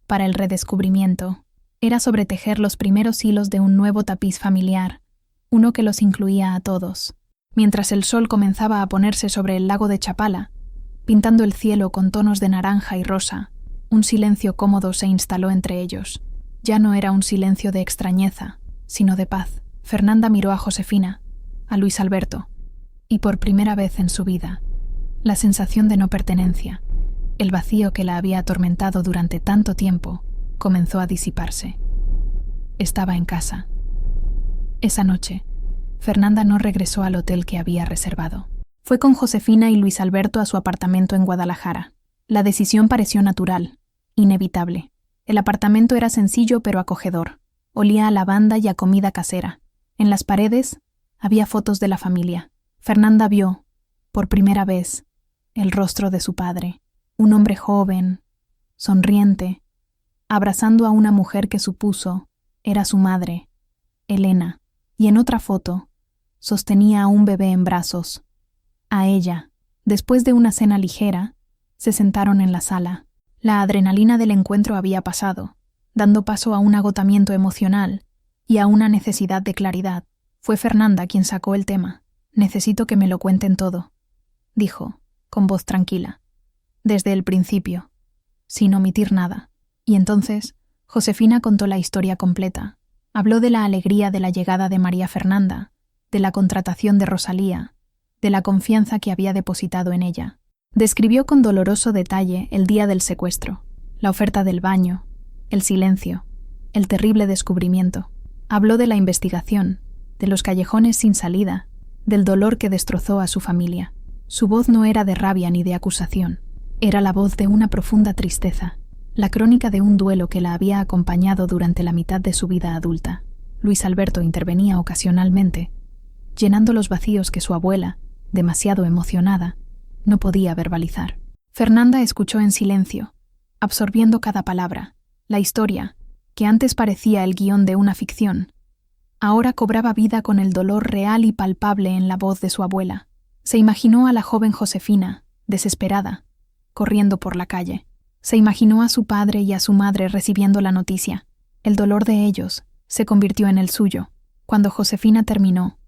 para el redescubrimiento. Era sobretejer los primeros hilos de un nuevo tapiz familiar, uno que los incluía a todos. Mientras el sol comenzaba a ponerse sobre el lago de Chapala, pintando el cielo con tonos de naranja y rosa, un silencio cómodo se instaló entre ellos. Ya no era un silencio de extrañeza, sino de paz. Fernanda miró a Josefina, a Luis Alberto, y por primera vez en su vida, la sensación de no pertenencia, el vacío que la había atormentado durante tanto tiempo, comenzó a disiparse. Estaba en casa. Esa noche, Fernanda no regresó al hotel que había reservado. Fue con Josefina y Luis Alberto a su apartamento en Guadalajara. La decisión pareció natural, inevitable. El apartamento era sencillo pero acogedor. Olía a lavanda y a comida casera. En las paredes había fotos de la familia. Fernanda vio, por primera vez, el rostro de su padre. Un hombre joven, sonriente, abrazando a una mujer que supuso era su madre, Elena, y en otra foto sostenía a un bebé en brazos. A ella, después de una cena ligera, se sentaron en la sala. La adrenalina del encuentro había pasado, dando paso a un agotamiento emocional y a una necesidad de claridad. Fue Fernanda quien sacó el tema. «Necesito que me lo cuenten todo», dijo, con voz tranquila, desde el principio, sin omitir nada. Y entonces, Josefina contó la historia completa. Habló de la alegría de la llegada de María Fernanda, de la contratación de Rosalía, de la confianza que había depositado en ella. Describió con doloroso detalle el día del secuestro, la oferta del baño, el silencio, el terrible descubrimiento. Habló de la investigación, de los callejones sin salida, del dolor que destrozó a su familia. Su voz no era de rabia ni de acusación, era la voz de una profunda tristeza, la crónica de un duelo que la había acompañado durante la mitad de su vida adulta. Luis Alberto intervenía ocasionalmente, llenando los vacíos que su abuela, demasiado emocionada, no podía verbalizar. Fernanda escuchó en silencio, absorbiendo cada palabra. La historia, que antes parecía el guión de una ficción, ahora cobraba vida con el dolor real y palpable en la voz de su abuela. Se imaginó a la joven Josefina, desesperada, corriendo por la calle. Se imaginó a su padre y a su madre recibiendo la noticia. El dolor de ellos se convirtió en el suyo. Cuando Josefina terminó,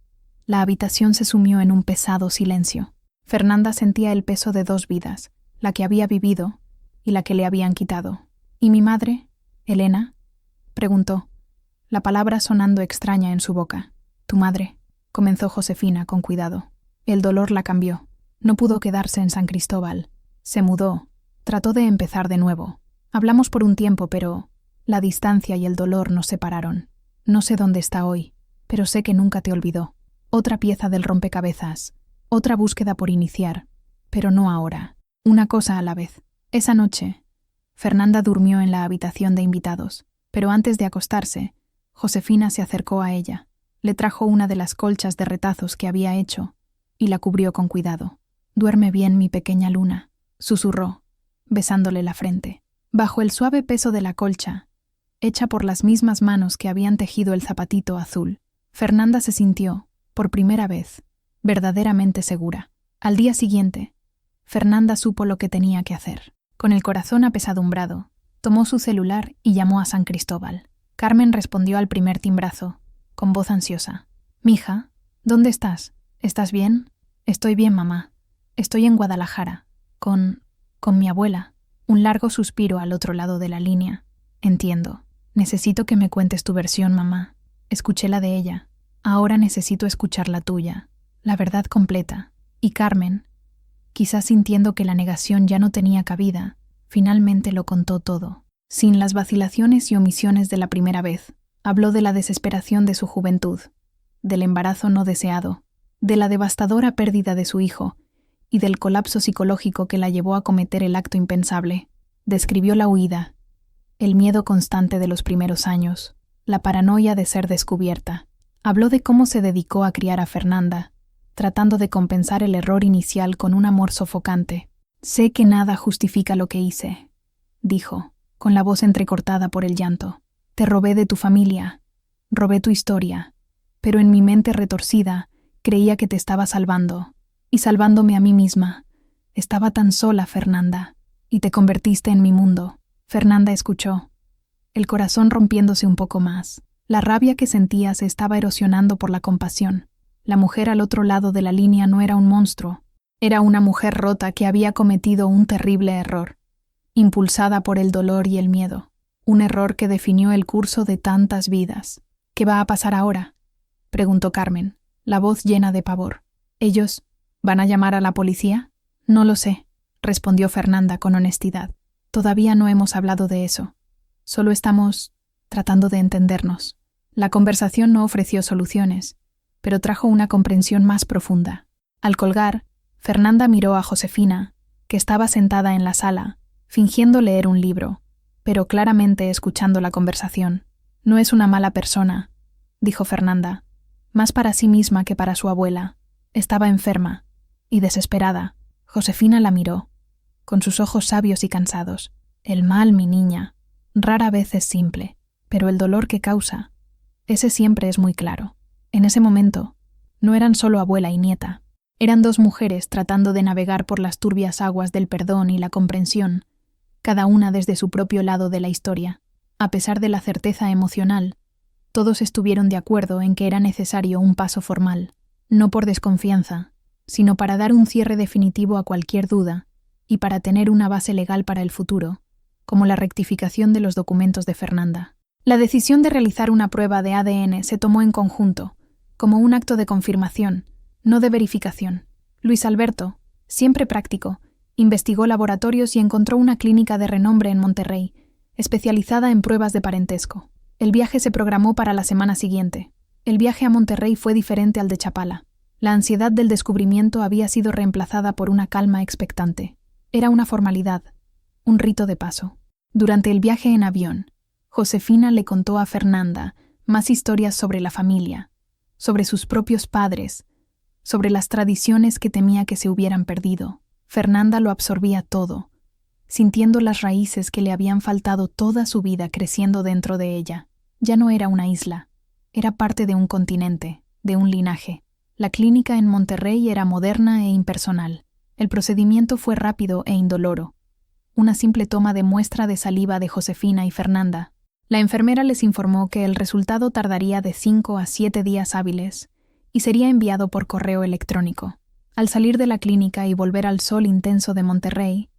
la habitación se sumió en un pesado silencio. Fernanda sentía el peso de dos vidas, la que había vivido y la que le habían quitado. ¿Y mi madre, Elena?, preguntó, la palabra sonando extraña en su boca. «Tu madre», comenzó Josefina con cuidado. El dolor la cambió. No pudo quedarse en San Cristóbal. Se mudó. Trató de empezar de nuevo. Hablamos por un tiempo, pero la distancia y el dolor nos separaron. No sé dónde está hoy, pero sé que nunca te olvidó. Otra pieza del rompecabezas, otra búsqueda por iniciar, pero no ahora. Una cosa a la vez. Esa noche, Fernanda durmió en la habitación de invitados, pero antes de acostarse, Josefina se acercó a ella, le trajo una de las colchas de retazos que había hecho y la cubrió con cuidado. «Duerme bien, mi pequeña luna», susurró, besándole la frente. Bajo el suave peso de la colcha, hecha por las mismas manos que habían tejido el zapatito azul, Fernanda se sintió, por primera vez, verdaderamente segura. Al día siguiente, Fernanda supo lo que tenía que hacer. Con el corazón apesadumbrado, tomó su celular y llamó a San Cristóbal. Carmen respondió al primer timbrazo, con voz ansiosa. «Mija, ¿dónde estás? ¿Estás bien?» «Estoy bien, mamá. Estoy en Guadalajara, con mi abuela». Un largo suspiro al otro lado de la línea. «Entiendo. Necesito que me cuentes tu versión, mamá. Escuché la de ella. Ahora necesito escuchar la tuya, la verdad completa». Y Carmen, quizás sintiendo que la negación ya no tenía cabida, Finalmente lo contó todo, sin las vacilaciones y omisiones de la primera vez. Habló de la desesperación de su juventud, del embarazo no deseado, de la devastadora pérdida de su hijo y del colapso psicológico que la llevó a cometer el acto impensable. Describió la huida, el miedo constante de los primeros años, la paranoia de ser descubierta. Habló de cómo se dedicó a criar a Fernanda, tratando de compensar el error inicial con un amor sofocante. «Sé que nada justifica lo que hice», dijo, con la voz entrecortada por el llanto. «Te robé de tu familia, robé tu historia, pero en mi mente retorcida creía que te estaba salvando, y salvándome a mí misma. Estaba tan sola, Fernanda, y te convertiste en mi mundo». Fernanda escuchó, el corazón rompiéndose un poco más. La rabia que sentía se estaba erosionando por la compasión. La mujer al otro lado de la línea no era un monstruo, era una mujer rota que había cometido un terrible error, impulsada por el dolor y el miedo. Un error que definió el curso de tantas vidas. «¿Qué va a pasar ahora?», preguntó Carmen, la voz llena de pavor. «¿Ellos van a llamar a la policía?» «No lo sé», respondió Fernanda con honestidad. «Todavía no hemos hablado de eso. Solo estamos tratando de entendernos». La conversación no ofreció soluciones, pero trajo una comprensión más profunda. Al colgar, Fernanda miró a Josefina, que estaba sentada en la sala, fingiendo leer un libro, pero claramente escuchando la conversación. «No es una mala persona», dijo Fernanda, más para sí misma que para su abuela. Estaba enferma y desesperada. Josefina la miró, con sus ojos sabios y cansados. «El mal, mi niña, rara vez es simple, pero el dolor que causa, ese siempre es muy claro». En ese momento, no eran solo abuela y nieta. Eran dos mujeres tratando de navegar por las turbias aguas del perdón y la comprensión, cada una desde su propio lado de la historia. A pesar de la certeza emocional, todos estuvieron de acuerdo en que era necesario un paso formal, no por desconfianza, sino para dar un cierre definitivo a cualquier duda y para tener una base legal para el futuro, como la rectificación de los documentos de Fernanda. La decisión de realizar una prueba de ADN se tomó en conjunto, como un acto de confirmación, no de verificación. Luis Alberto, siempre práctico, investigó laboratorios y encontró una clínica de renombre en Monterrey, especializada en pruebas de parentesco. El viaje se programó para la semana siguiente. El viaje a Monterrey fue diferente al de Chapala. La ansiedad del descubrimiento había sido reemplazada por una calma expectante. Era una formalidad, un rito de paso. Durante el viaje en avión, Josefina le contó a Fernanda más historias sobre la familia, sobre sus propios padres, sobre las tradiciones que temía que se hubieran perdido. Fernanda lo absorbía todo, sintiendo las raíces que le habían faltado toda su vida creciendo dentro de ella. Ya no era una isla, era parte de un continente, de un linaje. La clínica en Monterrey era moderna e impersonal. El procedimiento fue rápido e indoloro. Una simple toma de muestra de saliva de Josefina y Fernanda. La enfermera les informó que el resultado tardaría de 5 a 7 días hábiles y sería enviado por correo electrónico. Al salir de la clínica y volver al sol intenso de Monterrey,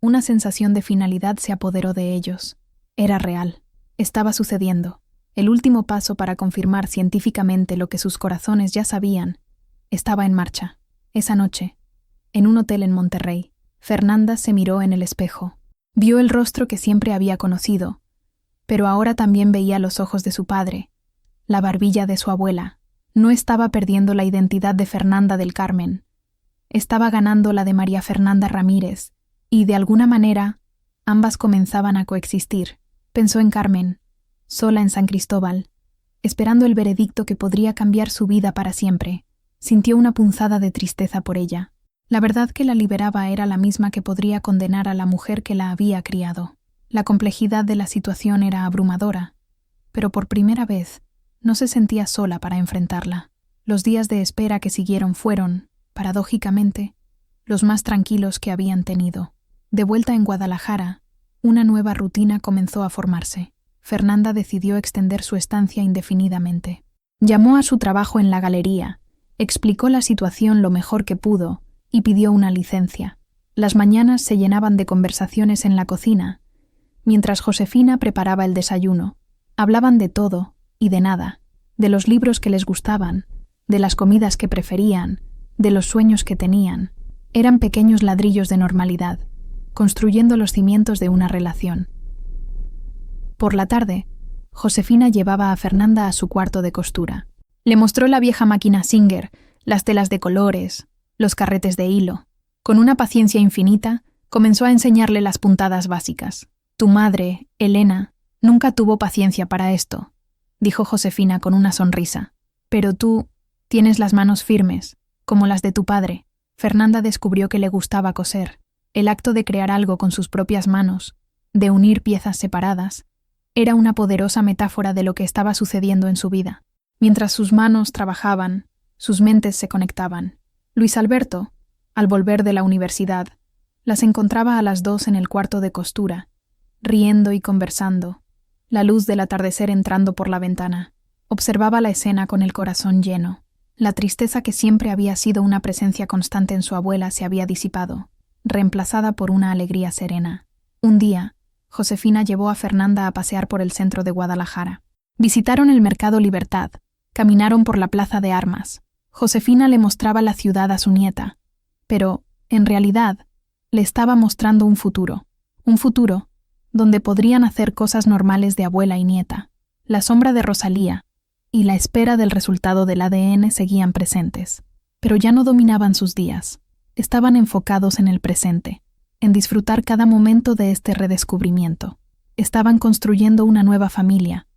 una sensación de finalidad se apoderó de ellos. Era real. Estaba sucediendo. El último paso para confirmar científicamente lo que sus corazones ya sabían estaba en marcha. Esa noche, en un hotel en Monterrey, Fernanda se miró en el espejo. Vio el rostro que siempre había conocido, pero ahora también veía los ojos de su padre, la barbilla de su abuela. No estaba perdiendo la identidad de Fernanda del Carmen. Estaba ganando la de María Fernanda Ramírez, y de alguna manera, ambas comenzaban a coexistir. Pensó en Carmen, sola en San Cristóbal, esperando el veredicto que podría cambiar su vida para siempre. Sintió una punzada de tristeza por ella. La verdad que la liberaba era la misma que podría condenar a la mujer que la había criado. La complejidad de la situación era abrumadora, pero por primera vez no se sentía sola para enfrentarla. Los días de espera que siguieron fueron, paradójicamente, los más tranquilos que habían tenido. De vuelta en Guadalajara, una nueva rutina comenzó a formarse. Fernanda decidió extender su estancia indefinidamente. Llamó a su trabajo en la galería, explicó la situación lo mejor que pudo y pidió una licencia. Las mañanas se llenaban de conversaciones en la cocina, mientras Josefina preparaba el desayuno. Hablaban de todo y de nada, de los libros que les gustaban, de las comidas que preferían, de los sueños que tenían. Eran pequeños ladrillos de normalidad, construyendo los cimientos de una relación. Por la tarde, Josefina llevaba a Fernanda a su cuarto de costura. Le mostró la vieja máquina Singer, las telas de colores, los carretes de hilo. Con una paciencia infinita, comenzó a enseñarle las puntadas básicas. «Tu madre, Elena, nunca tuvo paciencia para esto», dijo Josefina con una sonrisa. «Pero tú tienes las manos firmes, como las de tu padre». Fernanda descubrió que le gustaba coser. El acto de crear algo con sus propias manos, de unir piezas separadas, era una poderosa metáfora de lo que estaba sucediendo en su vida. Mientras sus manos trabajaban, sus mentes se conectaban. Luis Alberto, al volver de la universidad, las encontraba a las dos en el cuarto de costura, riendo y conversando, la luz del atardecer entrando por la ventana. Observaba la escena con el corazón lleno. La tristeza que siempre había sido una presencia constante en su abuela se había disipado, reemplazada por una alegría serena. Un día, Josefina llevó a Fernanda a pasear por el centro de Guadalajara. Visitaron el Mercado Libertad, caminaron por la Plaza de Armas. Josefina le mostraba la ciudad a su nieta, pero, en realidad, le estaba mostrando un futuro donde podrían hacer cosas normales de abuela y nieta. La sombra de Rosalía y la espera del resultado del ADN seguían presentes, pero ya no dominaban sus días. Estaban enfocados en el presente, en disfrutar cada momento de este redescubrimiento. Estaban construyendo una nueva familia,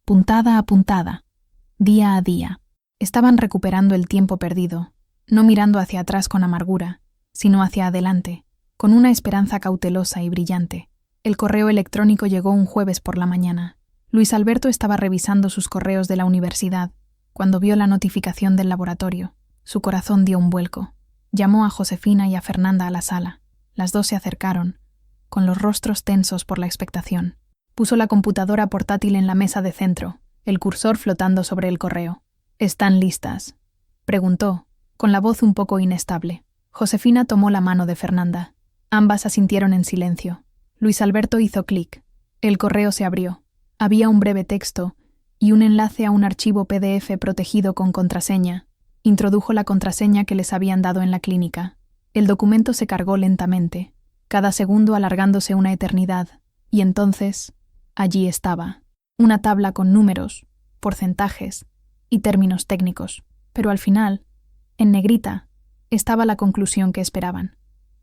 puntada a puntada, día a día. Estaban recuperando el tiempo perdido, no mirando hacia atrás con amargura, sino hacia adelante, con una esperanza cautelosa y brillante. El correo electrónico llegó un jueves por la mañana. Luis Alberto estaba revisando sus correos de la universidad, cuando vio la notificación del laboratorio. Su corazón dio un vuelco. Llamó a Josefina y a Fernanda a la sala. Las dos se acercaron, con los rostros tensos por la expectación. Puso la computadora portátil en la mesa de centro, el cursor flotando sobre el correo. «¿Están listas?», preguntó, con la voz un poco inestable. Josefina tomó la mano de Fernanda. Ambas asintieron en silencio. Luis Alberto hizo clic. El correo se abrió. Había un breve texto y un enlace a un archivo PDF protegido con contraseña. Introdujo la contraseña que les habían dado en la clínica. El documento se cargó lentamente, cada segundo alargándose una eternidad, y entonces, allí estaba, una tabla con números, porcentajes y términos técnicos. Pero al final, en negrita, estaba la conclusión que esperaban.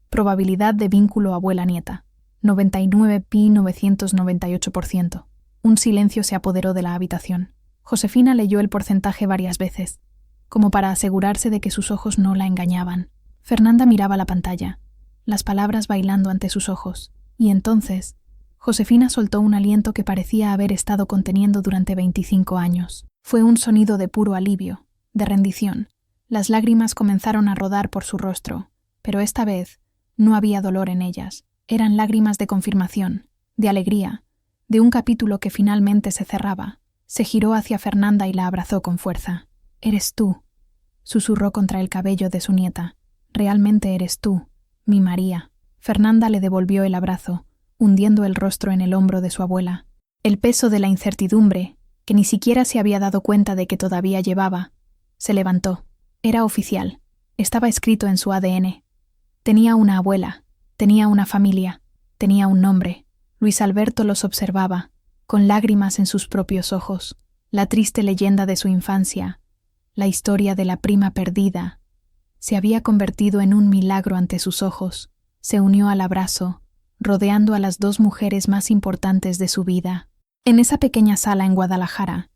Probabilidad de vínculo abuela-nieta. 99,998%. Un silencio se apoderó de la habitación. Josefina leyó el porcentaje varias veces, como para asegurarse de que sus ojos no la engañaban. Fernanda miraba la pantalla, las palabras bailando ante sus ojos, y entonces Josefina soltó un aliento que parecía haber estado conteniendo durante 25 años. Fue un sonido de puro alivio, de rendición. Las lágrimas comenzaron a rodar por su rostro, pero esta vez no había dolor en ellas. Eran lágrimas de confirmación, de alegría, de un capítulo que finalmente se cerraba. Se giró hacia Fernanda y la abrazó con fuerza. «Eres tú», susurró contra el cabello de su nieta. «Realmente eres tú, mi María». Fernanda le devolvió el abrazo, hundiendo el rostro en el hombro de su abuela. El peso de la incertidumbre, que ni siquiera se había dado cuenta de que todavía llevaba, se levantó. Era oficial. Estaba escrito en su ADN. Tenía una abuela. Tenía una familia, tenía un nombre. Luis Alberto los observaba, con lágrimas en sus propios ojos. La triste leyenda de su infancia, la historia de la prima perdida, se había convertido en un milagro ante sus ojos. Se unió al abrazo, rodeando a las dos mujeres más importantes de su vida. En esa pequeña sala en Guadalajara,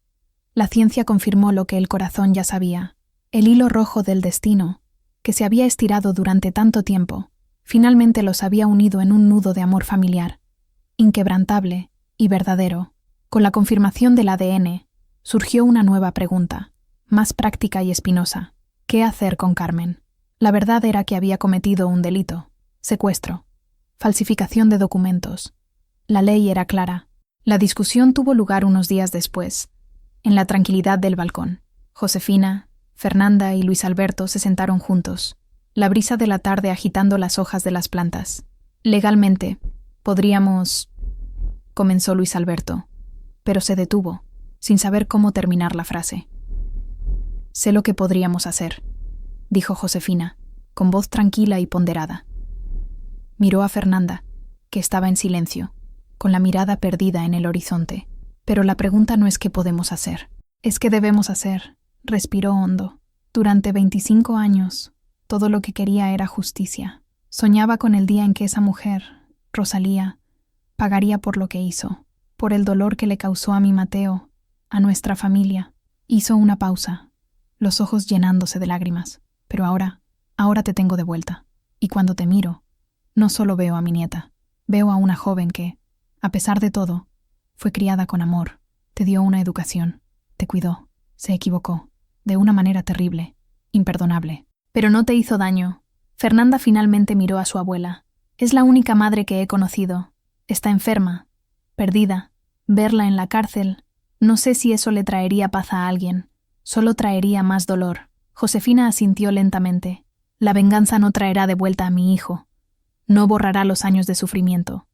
la ciencia confirmó lo que el corazón ya sabía. El hilo rojo del destino, que se había estirado durante tanto tiempo, finalmente los había unido en un nudo de amor familiar, inquebrantable y verdadero. Con la confirmación del ADN, surgió una nueva pregunta, más práctica y espinosa. ¿Qué hacer con Carmen? La verdad era que había cometido un delito, secuestro, falsificación de documentos. La ley era clara. La discusión tuvo lugar unos días después, en la tranquilidad del balcón. Josefina, Fernanda y Luis Alberto se sentaron juntos, la brisa de la tarde agitando las hojas de las plantas. «Legalmente, podríamos...», comenzó Luis Alberto, pero se detuvo, sin saber cómo terminar la frase. «Sé lo que podríamos hacer», dijo Josefina, con voz tranquila y ponderada. Miró a Fernanda, que estaba en silencio, con la mirada perdida en el horizonte. Pero la pregunta no es qué podemos hacer, es qué debemos hacer. Respiró hondo. Durante 25 años, todo lo que quería era justicia. Soñaba con el día en que esa mujer, Rosalía, pagaría por lo que hizo, por el dolor que le causó a mi Mateo, a nuestra familia. Hizo una pausa, los ojos llenándose de lágrimas. Pero ahora te tengo de vuelta. Y cuando te miro, no solo veo a mi nieta, veo a una joven que, a pesar de todo, fue criada con amor, te dio una educación, te cuidó, se equivocó, de una manera terrible, imperdonable. Pero no te hizo daño. Fernanda finalmente miró a su abuela. Es la única madre que he conocido. Está enferma, perdida. Verla en la cárcel, no sé si eso le traería paz a alguien, solo traería más dolor. Josefina asintió lentamente. La venganza no traerá de vuelta a mi hijo. No borrará los años de sufrimiento.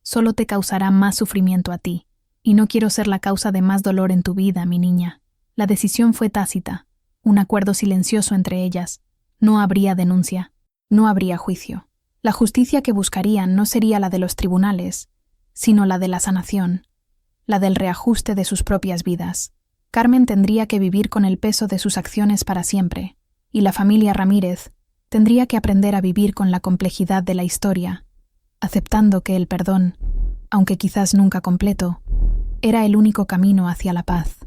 Solo te causará más sufrimiento a ti. Y no quiero ser la causa de más dolor en tu vida, mi niña. La decisión fue tácita, un acuerdo silencioso entre ellas. No habría denuncia, no habría juicio. La justicia que buscarían no sería la de los tribunales, sino la de la sanación, la del reajuste de sus propias vidas. Carmen tendría que vivir con el peso de sus acciones para siempre, y la familia Ramírez tendría que aprender a vivir con la complejidad de la historia, aceptando que el perdón, aunque quizás nunca completo, era el único camino hacia la paz.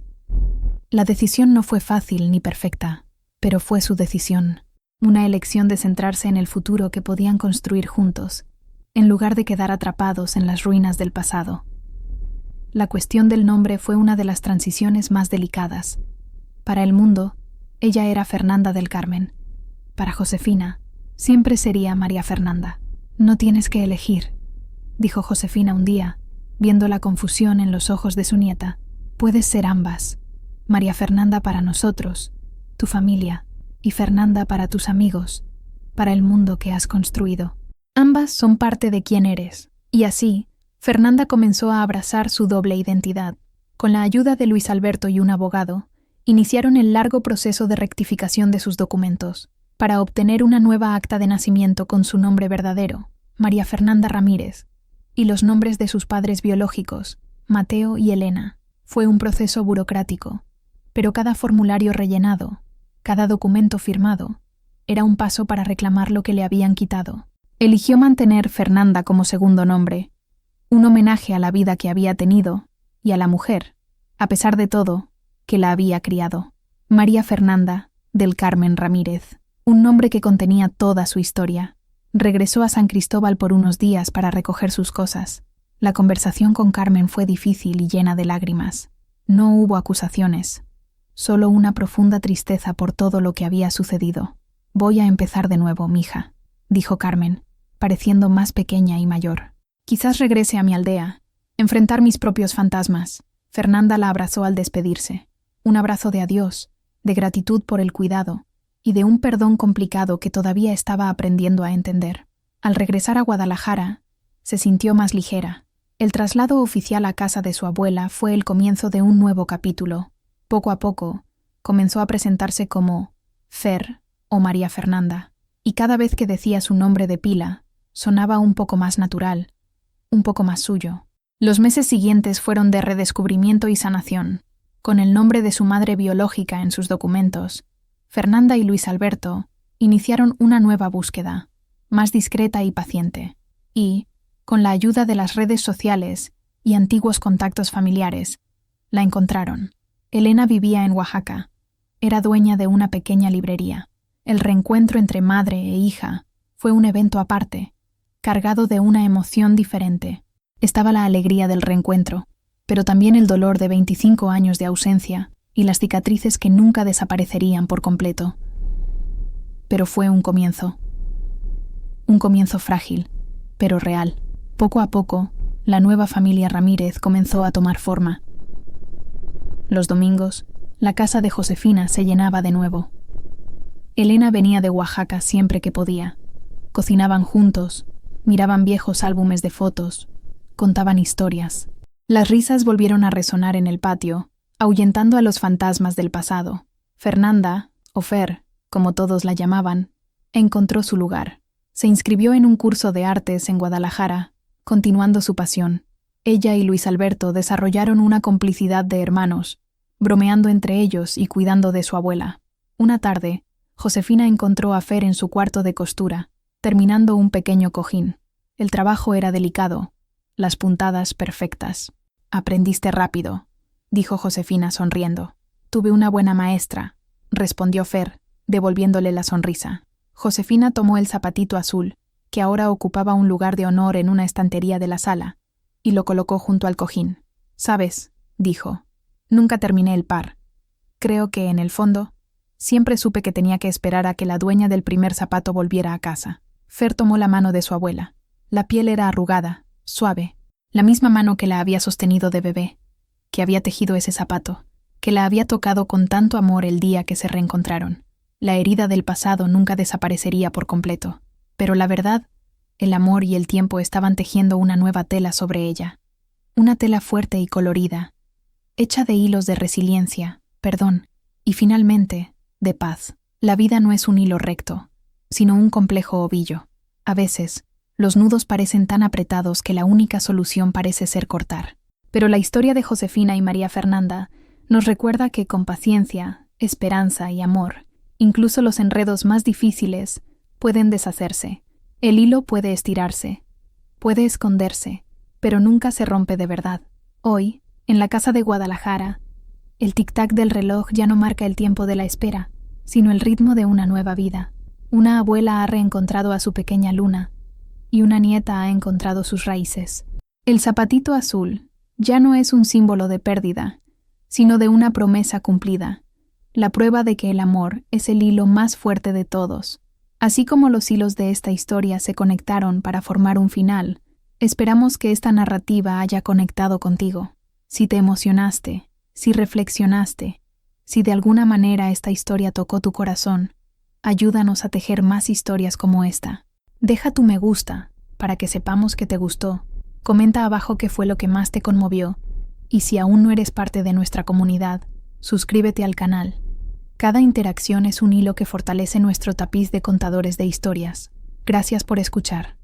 La decisión no fue fácil ni perfecta, pero fue su decisión, una elección de centrarse en el futuro que podían construir juntos, en lugar de quedar atrapados en las ruinas del pasado. La cuestión del nombre fue una de las transiciones más delicadas. Para el mundo, ella era Fernanda del Carmen. Para Josefina, siempre sería María Fernanda. No tienes que elegir, dijo Josefina un día, viendo la confusión en los ojos de su nieta. Puedes ser ambas. María Fernanda para nosotros, tu familia, y Fernanda para tus amigos, para el mundo que has construido. Ambas son parte de quién eres. Y así, Fernanda comenzó a abrazar su doble identidad. Con la ayuda de Luis Alberto y un abogado, iniciaron el largo proceso de rectificación de sus documentos, para obtener una nueva acta de nacimiento con su nombre verdadero, María Fernanda Ramírez, y los nombres de sus padres biológicos, Mateo y Elena. Fue un proceso burocrático, pero cada formulario rellenado, cada documento firmado, era un paso para reclamar lo que le habían quitado. Eligió mantener Fernanda como segundo nombre, un homenaje a la vida que había tenido y a la mujer, a pesar de todo, que la había criado. María Fernanda del Carmen Ramírez, un nombre que contenía toda su historia. Regresó a San Cristóbal por unos días para recoger sus cosas. La conversación con Carmen fue difícil y llena de lágrimas. No hubo acusaciones, solo una profunda tristeza por todo lo que había sucedido. Voy a empezar de nuevo, mija, dijo Carmen, pareciendo más pequeña y mayor. Quizás regrese a mi aldea, enfrentar mis propios fantasmas. Fernanda la abrazó al despedirse. Un abrazo de adiós, de gratitud por el cuidado y de un perdón complicado que todavía estaba aprendiendo a entender. Al regresar a Guadalajara, se sintió más ligera. El traslado oficial a casa de su abuela fue el comienzo de un nuevo capítulo. Poco a poco, comenzó a presentarse como Fer o María Fernanda, y cada vez que decía su nombre de pila, sonaba un poco más natural, un poco más suyo. Los meses siguientes fueron de redescubrimiento y sanación. Con el nombre de su madre biológica en sus documentos, Fernanda y Luis Alberto iniciaron una nueva búsqueda, más discreta y paciente. Y, con la ayuda de las redes sociales y antiguos contactos familiares, la encontraron. Elena vivía en Oaxaca. Era dueña de una pequeña librería. El reencuentro entre madre e hija fue un evento aparte, cargado de una emoción diferente. Estaba la alegría del reencuentro, pero también el dolor de 25 años de ausencia y las cicatrices que nunca desaparecerían por completo. Pero fue un comienzo frágil, pero real. Poco a poco, la nueva familia Ramírez comenzó a tomar forma. Los domingos, la casa de Josefina se llenaba de nuevo. Elena venía de Oaxaca siempre que podía. Cocinaban juntos, miraban viejos álbumes de fotos, contaban historias. Las risas volvieron a resonar en el patio, ahuyentando a los fantasmas del pasado. Fernanda, o Fer, como todos la llamaban, encontró su lugar. Se inscribió en un curso de artes en Guadalajara, continuando su pasión. Ella y Luis Alberto desarrollaron una complicidad de hermanos, bromeando entre ellos y cuidando de su abuela. Una tarde, Josefina encontró a Fer en su cuarto de costura, terminando un pequeño cojín. El trabajo era delicado, las puntadas perfectas. «Aprendiste rápido», dijo Josefina sonriendo. «Tuve una buena maestra», respondió Fer, devolviéndole la sonrisa. Josefina tomó el zapatito azul, que ahora ocupaba un lugar de honor en una estantería de la sala, y lo colocó junto al cojín. «Sabes», dijo, «nunca terminé el par. Creo que, en el fondo, siempre supe que tenía que esperar a que la dueña del primer zapato volviera a casa». Fer tomó la mano de su abuela. La piel era arrugada, suave, la misma mano que la había sostenido de bebé, que había tejido ese zapato, que la había tocado con tanto amor el día que se reencontraron. La herida del pasado nunca desaparecería por completo, pero la verdad, el amor y el tiempo estaban tejiendo una nueva tela sobre ella. Una tela fuerte y colorida, hecha de hilos de resiliencia, perdón, y finalmente, de paz. La vida no es un hilo recto, sino un complejo ovillo. A veces, los nudos parecen tan apretados que la única solución parece ser cortar. Pero la historia de Josefina y María Fernanda nos recuerda que con paciencia, esperanza y amor, incluso los enredos más difíciles pueden deshacerse. El hilo puede estirarse, puede esconderse, pero nunca se rompe de verdad. Hoy, en la casa de Guadalajara, el tic-tac del reloj ya no marca el tiempo de la espera, sino el ritmo de una nueva vida. Una abuela ha reencontrado a su pequeña Luna, y una nieta ha encontrado sus raíces. El zapatito azul ya no es un símbolo de pérdida, sino de una promesa cumplida, la prueba de que el amor es el hilo más fuerte de todos. Así como los hilos de esta historia se conectaron para formar un final, esperamos que esta narrativa haya conectado contigo. Si te emocionaste, si reflexionaste, si de alguna manera esta historia tocó tu corazón, ayúdanos a tejer más historias como esta. Deja tu me gusta para que sepamos que te gustó. Comenta abajo qué fue lo que más te conmovió. Y si aún no eres parte de nuestra comunidad, suscríbete al canal. Cada interacción es un hilo que fortalece nuestro tapiz de contadores de historias. Gracias por escuchar.